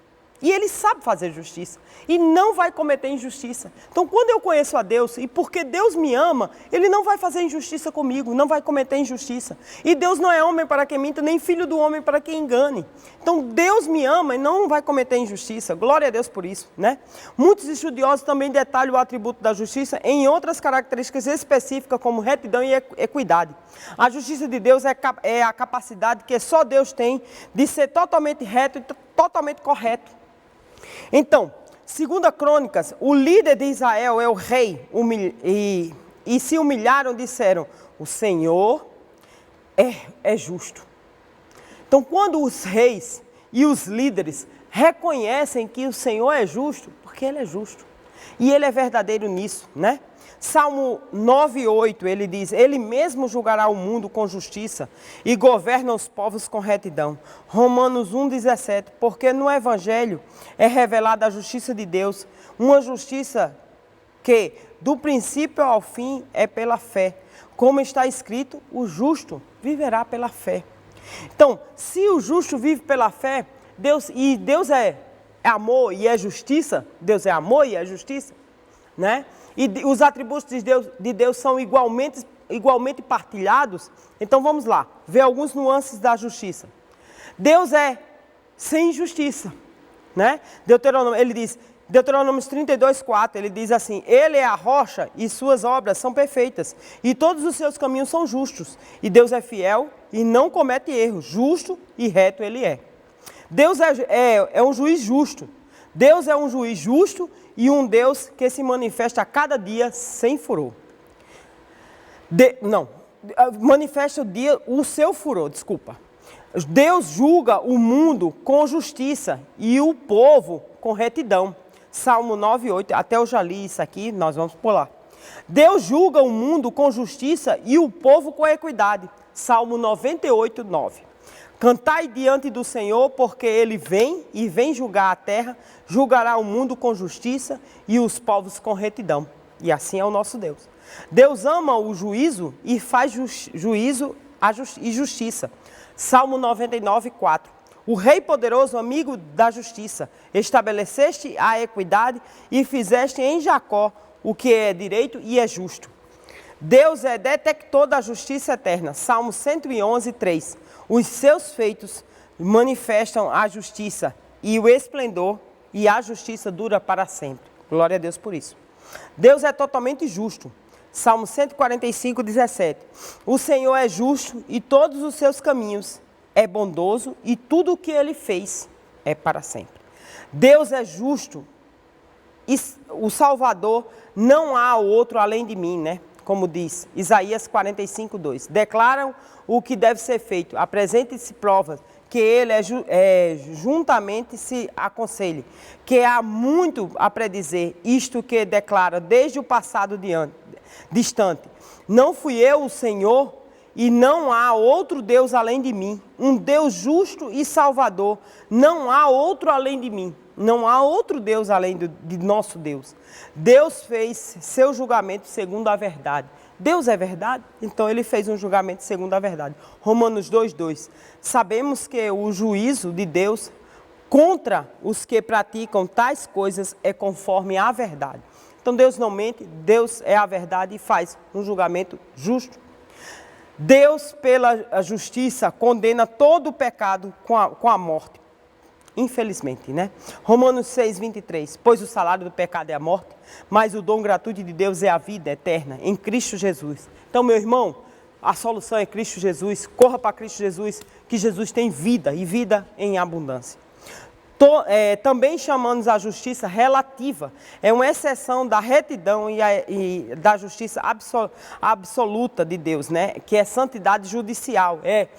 E ele sabe fazer justiça e não vai cometer injustiça. Então, quando eu conheço a Deus e porque Deus me ama, ele não vai fazer injustiça comigo, não vai cometer injustiça. E Deus não é homem para que minta, nem filho do homem para que engane. Então, Deus me ama e não vai cometer injustiça. Glória a Deus por isso, né? Muitos estudiosos também detalham o atributo da justiça em outras características específicas, como retidão e equidade. A justiça de Deus é a capacidade que só Deus tem de ser totalmente reto e totalmente correto. Então, 2 Crônicas, o líder de Israel é o rei, e se humilharam, disseram: o Senhor é justo. Então, quando os reis e os líderes reconhecem que o Senhor é justo, porque Ele é justo, e Ele é verdadeiro nisso, né? Salmo 9:8, ele diz: ele mesmo julgará o mundo com justiça e governa os povos com retidão. Romanos 1:17, porque no Evangelho é revelada a justiça de Deus, uma justiça que, do princípio ao fim, é pela fé. Como está escrito, o justo viverá pela fé. Então, se o justo vive pela fé, Deus é amor e é justiça, Deus é amor e é justiça, né? E os atributos de Deus são igualmente partilhados. Então vamos lá, ver alguns nuances da justiça. Deus é sem injustiça, né? Deuteronômio 32:4, ele diz assim: ele é a rocha e suas obras são perfeitas, e todos os seus caminhos são justos. E Deus é fiel e não comete erros, justo e reto ele é. Deus é um juiz justo. Deus é um juiz justo e um Deus que se manifesta a cada dia sem furor. Manifesta o seu furor, desculpa. Deus julga o mundo com justiça e o povo com retidão. Salmo 9:8, até eu já li isso aqui, nós vamos pular. Deus julga o mundo com justiça e o povo com equidade. Salmo 98:9. Cantai diante do Senhor, porque Ele vem julgar a terra, julgará o mundo com justiça e os povos com retidão. E assim é o nosso Deus. Deus ama o juízo e faz juízo e justiça. Salmo 99, 4. O Rei poderoso, amigo da justiça, estabeleceste a equidade e fizeste em Jacó o que é direito e é justo. Deus é detector da justiça eterna. Salmo 111, 3. Os seus feitos manifestam a justiça e o esplendor, e a justiça dura para sempre. Glória a Deus por isso. Deus é totalmente justo. Salmo 145, 17. O Senhor é justo e todos os seus caminhos é bondoso e tudo o que ele fez é para sempre. Deus é justo e o Salvador, não há outro além de mim, né? Como diz Isaías 45, 2. Declaram o que deve ser feito, apresente-se provas, que ele juntamente se aconselhe, que há muito a predizer, isto que declara desde o passado distante. Não fui eu o Senhor, e não há outro Deus além de mim, um Deus justo e salvador, não há outro além de mim, não há outro Deus além de nosso Deus. Deus fez seu julgamento segundo a verdade. Deus é verdade, então ele fez um julgamento segundo a verdade. Romanos 2:2. Sabemos que o juízo de Deus contra os que praticam tais coisas é conforme a verdade. Então Deus não mente, Deus é a verdade e faz um julgamento justo. Deus, pela justiça, condena todo o pecado com a morte. Infelizmente, né? Romanos 6:23. Pois o salário do pecado é a morte, mas o dom gratuito de Deus é a vida eterna em Cristo Jesus. Então, meu irmão, a solução é Cristo Jesus. Corra para Cristo Jesus, que Jesus tem vida e vida em abundância. Também chamamos a justiça relativa. É uma exceção da retidão e da justiça absoluta de Deus, né? Que é santidade judicial. É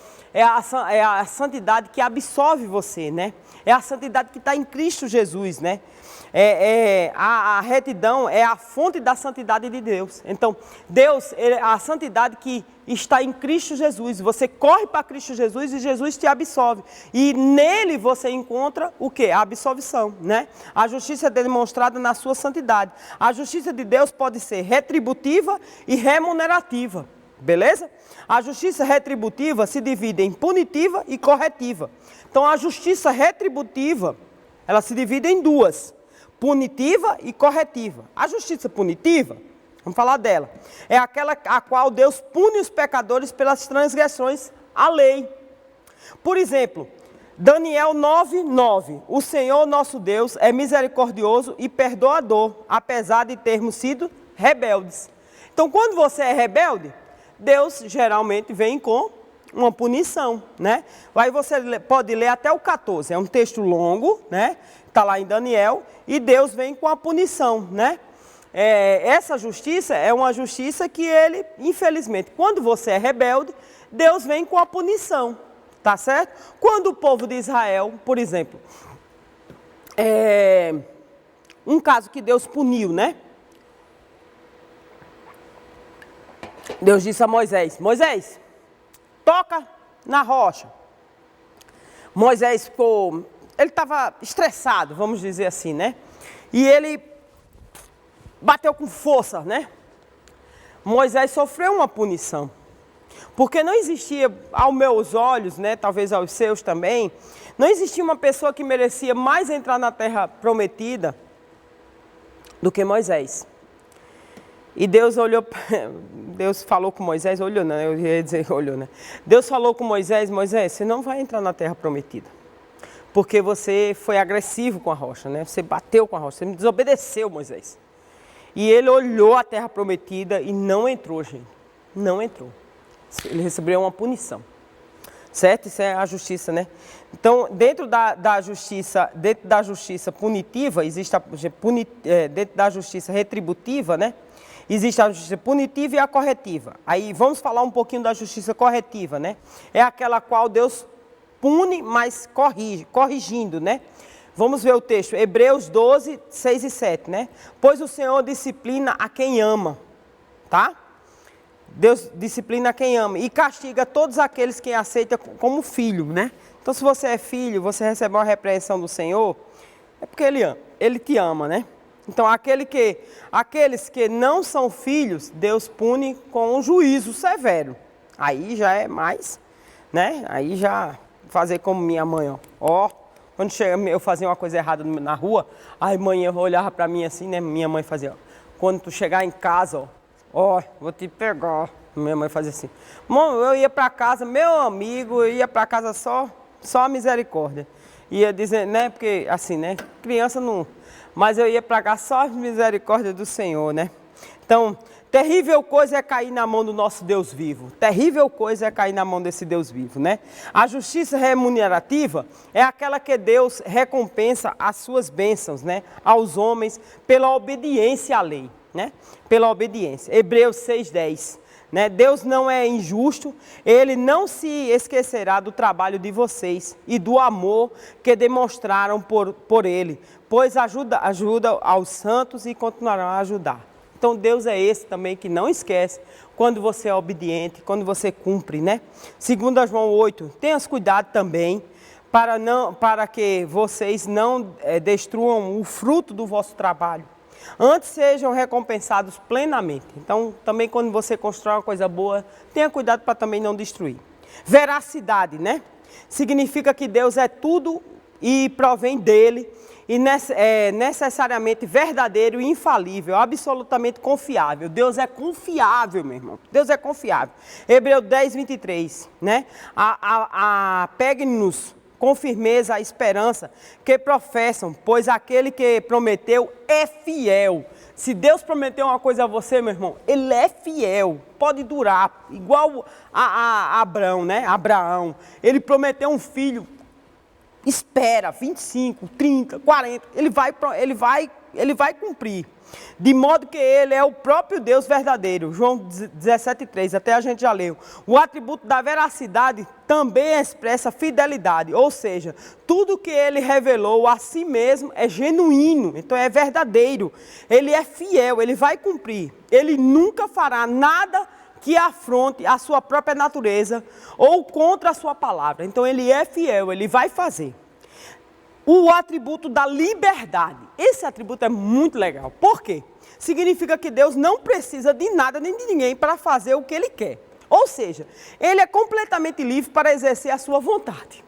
a santidade que absolve você, né? É a santidade que está em Cristo Jesus, né? A retidão é a fonte da santidade de Deus. Então, Deus, a santidade que está em Cristo Jesus. Você corre para Cristo Jesus e Jesus te absolve. E nele você encontra o quê? A absolvição, né? A justiça é demonstrada na sua santidade. A justiça de Deus pode ser retributiva e remunerativa. Beleza? A justiça retributiva se divide em punitiva e corretiva. Então, a justiça retributiva, ela se divide em duas: punitiva e corretiva. A justiça punitiva, vamos falar dela, é aquela a qual Deus pune os pecadores pelas transgressões à lei. Por exemplo, Daniel 9:9. O Senhor nosso Deus é misericordioso e perdoador, apesar de termos sido rebeldes. Então, quando você é rebelde, Deus geralmente vem com uma punição, né? Aí você pode ler até o 14, é um texto longo, né? Está lá em Daniel, e Deus vem com a punição, né? Essa justiça é uma justiça que ele, infelizmente, quando você é rebelde, Deus vem com a punição, tá certo? Quando o povo de Israel, por exemplo, um caso que Deus puniu, né? Deus disse a Moisés: Moisés, toca na rocha. Moisés ficou, ele estava estressado, vamos dizer assim, né? E ele bateu com força, né? Moisés sofreu uma punição. Porque não existia, aos meus olhos, né, talvez aos seus também, não existia uma pessoa que merecia mais entrar na terra prometida do que Moisés. E Deus olhou, Deus falou com Moisés, olhou, né? Eu ia dizer olhou, né? Deus falou com Moisés: Moisés, você não vai entrar na terra prometida, porque você foi agressivo com a rocha, né? Você bateu com a rocha, você me desobedeceu, Moisés. E ele olhou a terra prometida e não entrou, gente. Não entrou. Ele recebeu uma punição. Certo? Isso é a justiça, né? Então, dentro da justiça punitiva, existe dentro da justiça retributiva, né? Existe a justiça punitiva e a corretiva. Aí vamos falar um pouquinho da justiça corretiva, né? É aquela qual Deus pune, mas corrigindo, né? Vamos ver o texto, Hebreus 12, 6 e 7, né? Pois o Senhor disciplina a quem ama, tá? Deus disciplina quem ama e castiga todos aqueles que aceitam como filho, né? Então, se você é filho, você recebe uma repreensão do Senhor, é porque Ele te ama, né? Então, aqueles que não são filhos, Deus pune com um juízo severo. Aí já é mais, né? Aí já fazer como minha mãe, ó. Ó, quando eu fazia uma coisa errada na rua, a mãe olhava pra mim assim, né? Minha mãe fazia, ó. Quando tu chegar em casa, ó, vou te pegar. Minha mãe fazia assim. Eu ia pra casa, meu amigo, eu ia pra casa só a misericórdia. Ia dizer, né? Porque assim, né? Criança não... Mas eu ia pra casa só a misericórdia do Senhor, né? Então, terrível coisa é cair na mão do nosso Deus vivo. Terrível coisa é cair na mão desse Deus vivo, né? A justiça remunerativa é aquela que Deus recompensa as suas bênçãos, né? Aos homens pela obediência à lei, né? Pela obediência. Hebreus 6:10. Né? Deus não é injusto, Ele não se esquecerá do trabalho de vocês e do amor que demonstraram por Ele, pois ajuda aos santos e continuarão a ajudar. Então Deus é esse também que não esquece quando você é obediente, quando você cumpre, né? 2 João 8, tenhas cuidado também para que vocês não destruam o fruto do vosso trabalho. Antes sejam recompensados plenamente. Então, também quando você constrói uma coisa boa, tenha cuidado para também não destruir. Veracidade, né? Significa que Deus é tudo e provém dele, e é necessariamente verdadeiro e infalível, absolutamente confiável. Deus é confiável, meu irmão. Deus é confiável. Hebreus 10:23, né? Pegue-nos com firmeza a esperança que professam, pois aquele que prometeu é fiel. Se Deus prometeu uma coisa a você, meu irmão, Ele é fiel, pode durar, igual a Abraão, né? Abraão, ele prometeu um filho, espera, 25, 30, 40, ele vai cumprir. De modo que Ele é o próprio Deus verdadeiro. João 17:3, até a gente já leu. O atributo da veracidade também expressa fidelidade, ou seja, tudo que Ele revelou a si mesmo é genuíno, então é verdadeiro. Ele é fiel, Ele vai cumprir. Ele nunca fará nada que afronte a sua própria natureza ou contra a sua palavra. Então Ele é fiel, Ele vai fazer. O atributo da liberdade. Esse atributo é muito legal. Por quê? Significa que Deus não precisa de nada nem de ninguém para fazer o que Ele quer. Ou seja, Ele é completamente livre para exercer a sua vontade.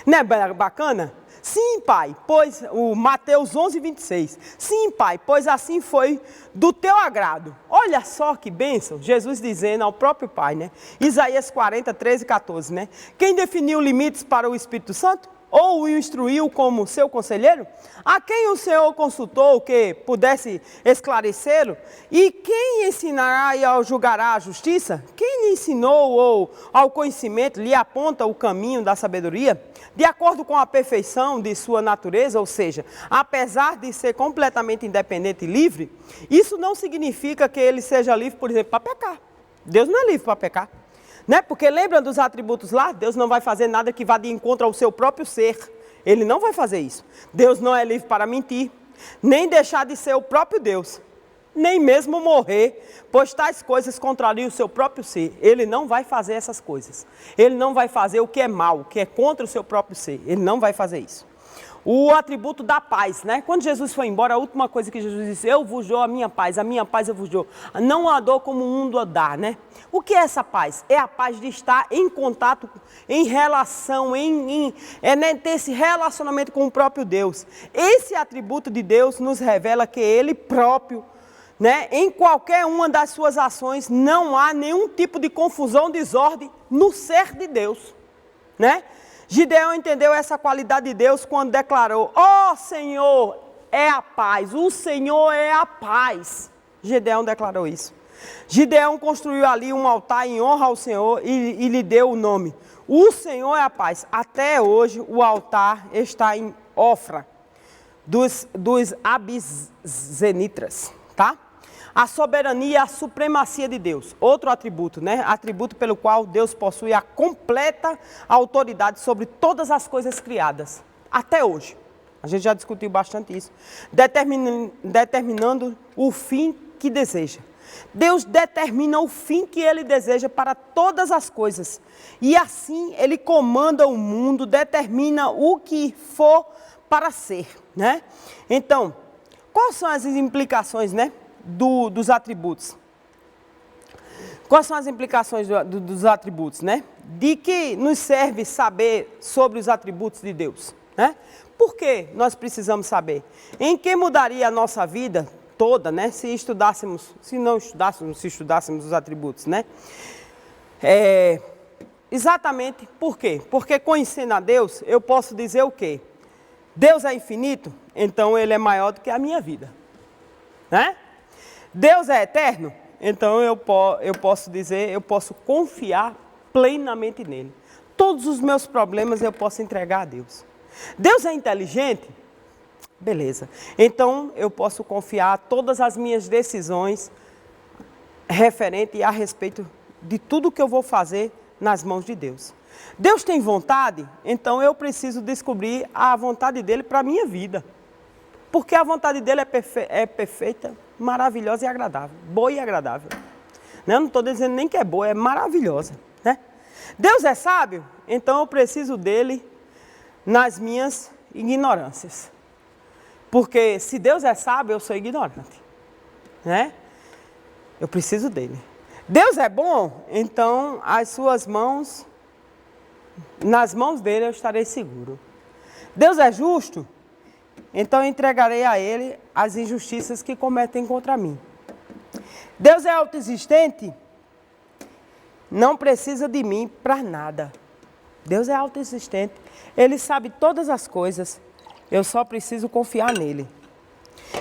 Não é bacana? Sim, Pai, pois, o Mateus 11:26. Sim, Pai, pois assim foi do teu agrado. Olha só que bênção, Jesus dizendo ao próprio Pai, né? Isaías 40:13-14, né? Quem definiu limites para o Espírito Santo? Ou o instruiu como seu conselheiro? A quem o Senhor consultou que pudesse esclarecê-lo? E quem ensinará e julgará a justiça? Quem lhe ensinou ou ao conhecimento lhe aponta o caminho da sabedoria? De acordo com a perfeição de sua natureza, ou seja, apesar de ser completamente independente e livre, isso não significa que ele seja livre, por exemplo, para pecar. Deus não é livre para pecar. Né? Porque lembra dos atributos lá? Deus não vai fazer nada que vá de encontro ao seu próprio ser. Ele não vai fazer isso. Deus não é livre para mentir, nem deixar de ser o próprio Deus, nem mesmo morrer, pois tais coisas contrariam o seu próprio ser. Ele não vai fazer essas coisas. Ele não vai fazer o que é mal, o que é contra o seu próprio ser. Ele não vai fazer isso. O atributo da paz, né? Quando Jesus foi embora, a última coisa que Jesus disse, eu vos dou a minha paz eu vos dou. Não a dou como o mundo a dá, né? O que é essa paz? É a paz de estar em contato, em relação, ter esse relacionamento com o próprio Deus. Esse atributo de Deus nos revela que Ele próprio, né? Em qualquer uma das suas ações, não há nenhum tipo de confusão, desordem no ser de Deus, né? Gideão entendeu essa qualidade de Deus quando declarou, ó Senhor é a paz, o Senhor é a paz. Gideão declarou isso. Gideão construiu ali um altar em honra ao Senhor e lhe deu o nome. O Senhor é a paz. Até hoje o altar está em Ofra, dos Abizenitas, tá? A soberania e a supremacia de Deus, outro atributo, né? Atributo pelo qual Deus possui a completa autoridade sobre todas as coisas criadas, até hoje. A gente já discutiu bastante isso. Determinando o fim que deseja. Deus determina o fim que Ele deseja para todas as coisas. E assim Ele comanda o mundo, determina o que for para ser, né? Então, quais são as implicações, né? Dos atributos. Quais são as implicações dos atributos, né? De que nos serve saber sobre os atributos de Deus, né? Por que nós precisamos saber? Em que mudaria a nossa vida toda, né? Se estudássemos os atributos, né? Exatamente por quê? Porque conhecendo a Deus, eu posso dizer o quê? Deus é infinito, então Ele é maior do que a minha vida, né? Deus é eterno, então eu posso dizer, eu posso confiar plenamente nele. Todos os meus problemas eu posso entregar a Deus. Deus é inteligente? Beleza. Então eu posso confiar todas as minhas decisões referente a respeito de tudo que eu vou fazer nas mãos de Deus. Deus tem vontade? Então eu preciso descobrir a vontade dele para a minha vida. Porque a vontade dele é perfeita, maravilhosa e agradável. Boa e agradável. Eu não estou dizendo nem que é boa, é maravilhosa, né? Deus é sábio? Então eu preciso dele nas minhas ignorâncias. Porque se Deus é sábio, eu sou ignorante, né? Eu preciso dele. Deus é bom? Então as suas mãos, nas mãos dele eu estarei seguro. Deus é justo? Então eu entregarei a ele as injustiças que cometem contra mim. Deus é autoexistente? Não precisa de mim para nada. Deus é autoexistente. Ele sabe todas as coisas. Eu só preciso confiar nele.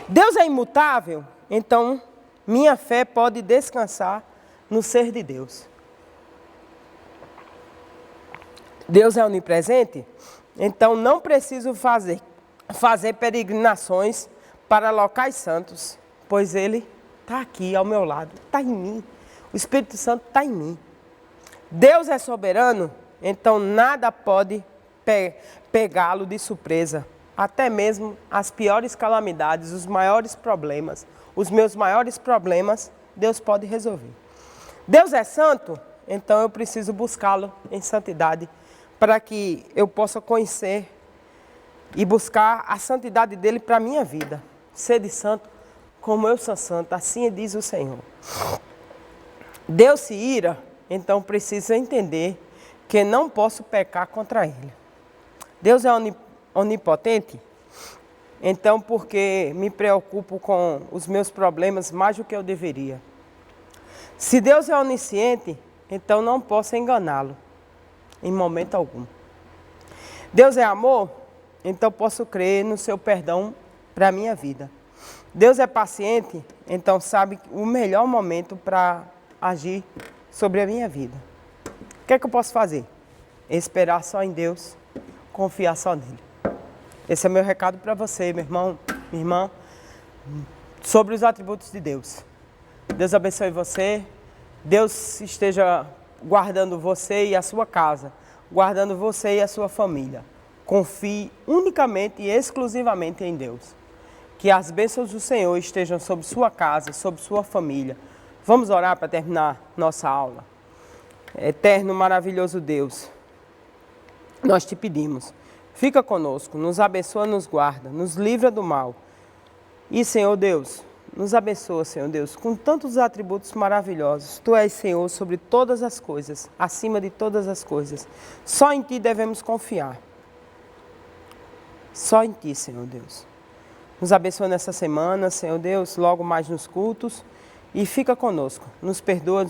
Deus é imutável? Então minha fé pode descansar no ser de Deus. Deus é onipresente? Então não preciso fazer peregrinações para locais santos, pois Ele está aqui ao meu lado, está em mim. O Espírito Santo está em mim. Deus é soberano? Então nada pode pegá-lo de surpresa. Até mesmo as piores calamidades, os maiores problemas, os meus maiores problemas, Deus pode resolver. Deus é santo? Então eu preciso buscá-lo em santidade para que eu possa conhecer e buscar a santidade dele para a minha vida. Sede santo como eu sou santo, assim diz o Senhor. Deus se ira? Então preciso entender que não posso pecar contra ele. Deus é onipotente? Então porque me preocupo com os meus problemas mais do que eu deveria. Se Deus é onisciente, então não posso enganá-lo em momento algum. Deus é amor? Então posso crer no seu perdão para a minha vida. Deus é paciente? Então sabe o melhor momento para agir sobre a minha vida. O que é que eu posso fazer? Esperar só em Deus, confiar só nele. Esse é meu recado para você, meu irmão, minha irmã, sobre os atributos de Deus. Deus abençoe você. Deus esteja guardando você e a sua casa, guardando você e a sua família. Confie unicamente e exclusivamente em Deus. Que as bênçãos do Senhor estejam sobre sua casa, sobre sua família. Vamos orar para terminar nossa aula. Eterno, maravilhoso Deus, nós te pedimos, fica conosco, nos abençoa, nos guarda, nos livra do mal. E, Senhor Deus, nos abençoa, Senhor Deus, com tantos atributos maravilhosos. Tu és, Senhor, sobre todas as coisas, acima de todas as coisas. Só em Ti devemos confiar. Só em Ti, Senhor Deus. Nos abençoa nessa semana, Senhor Deus, logo mais nos cultos. E fica conosco. Nos perdoa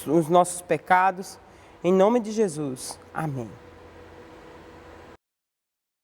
os nossos pecados. Em nome de Jesus. Amém.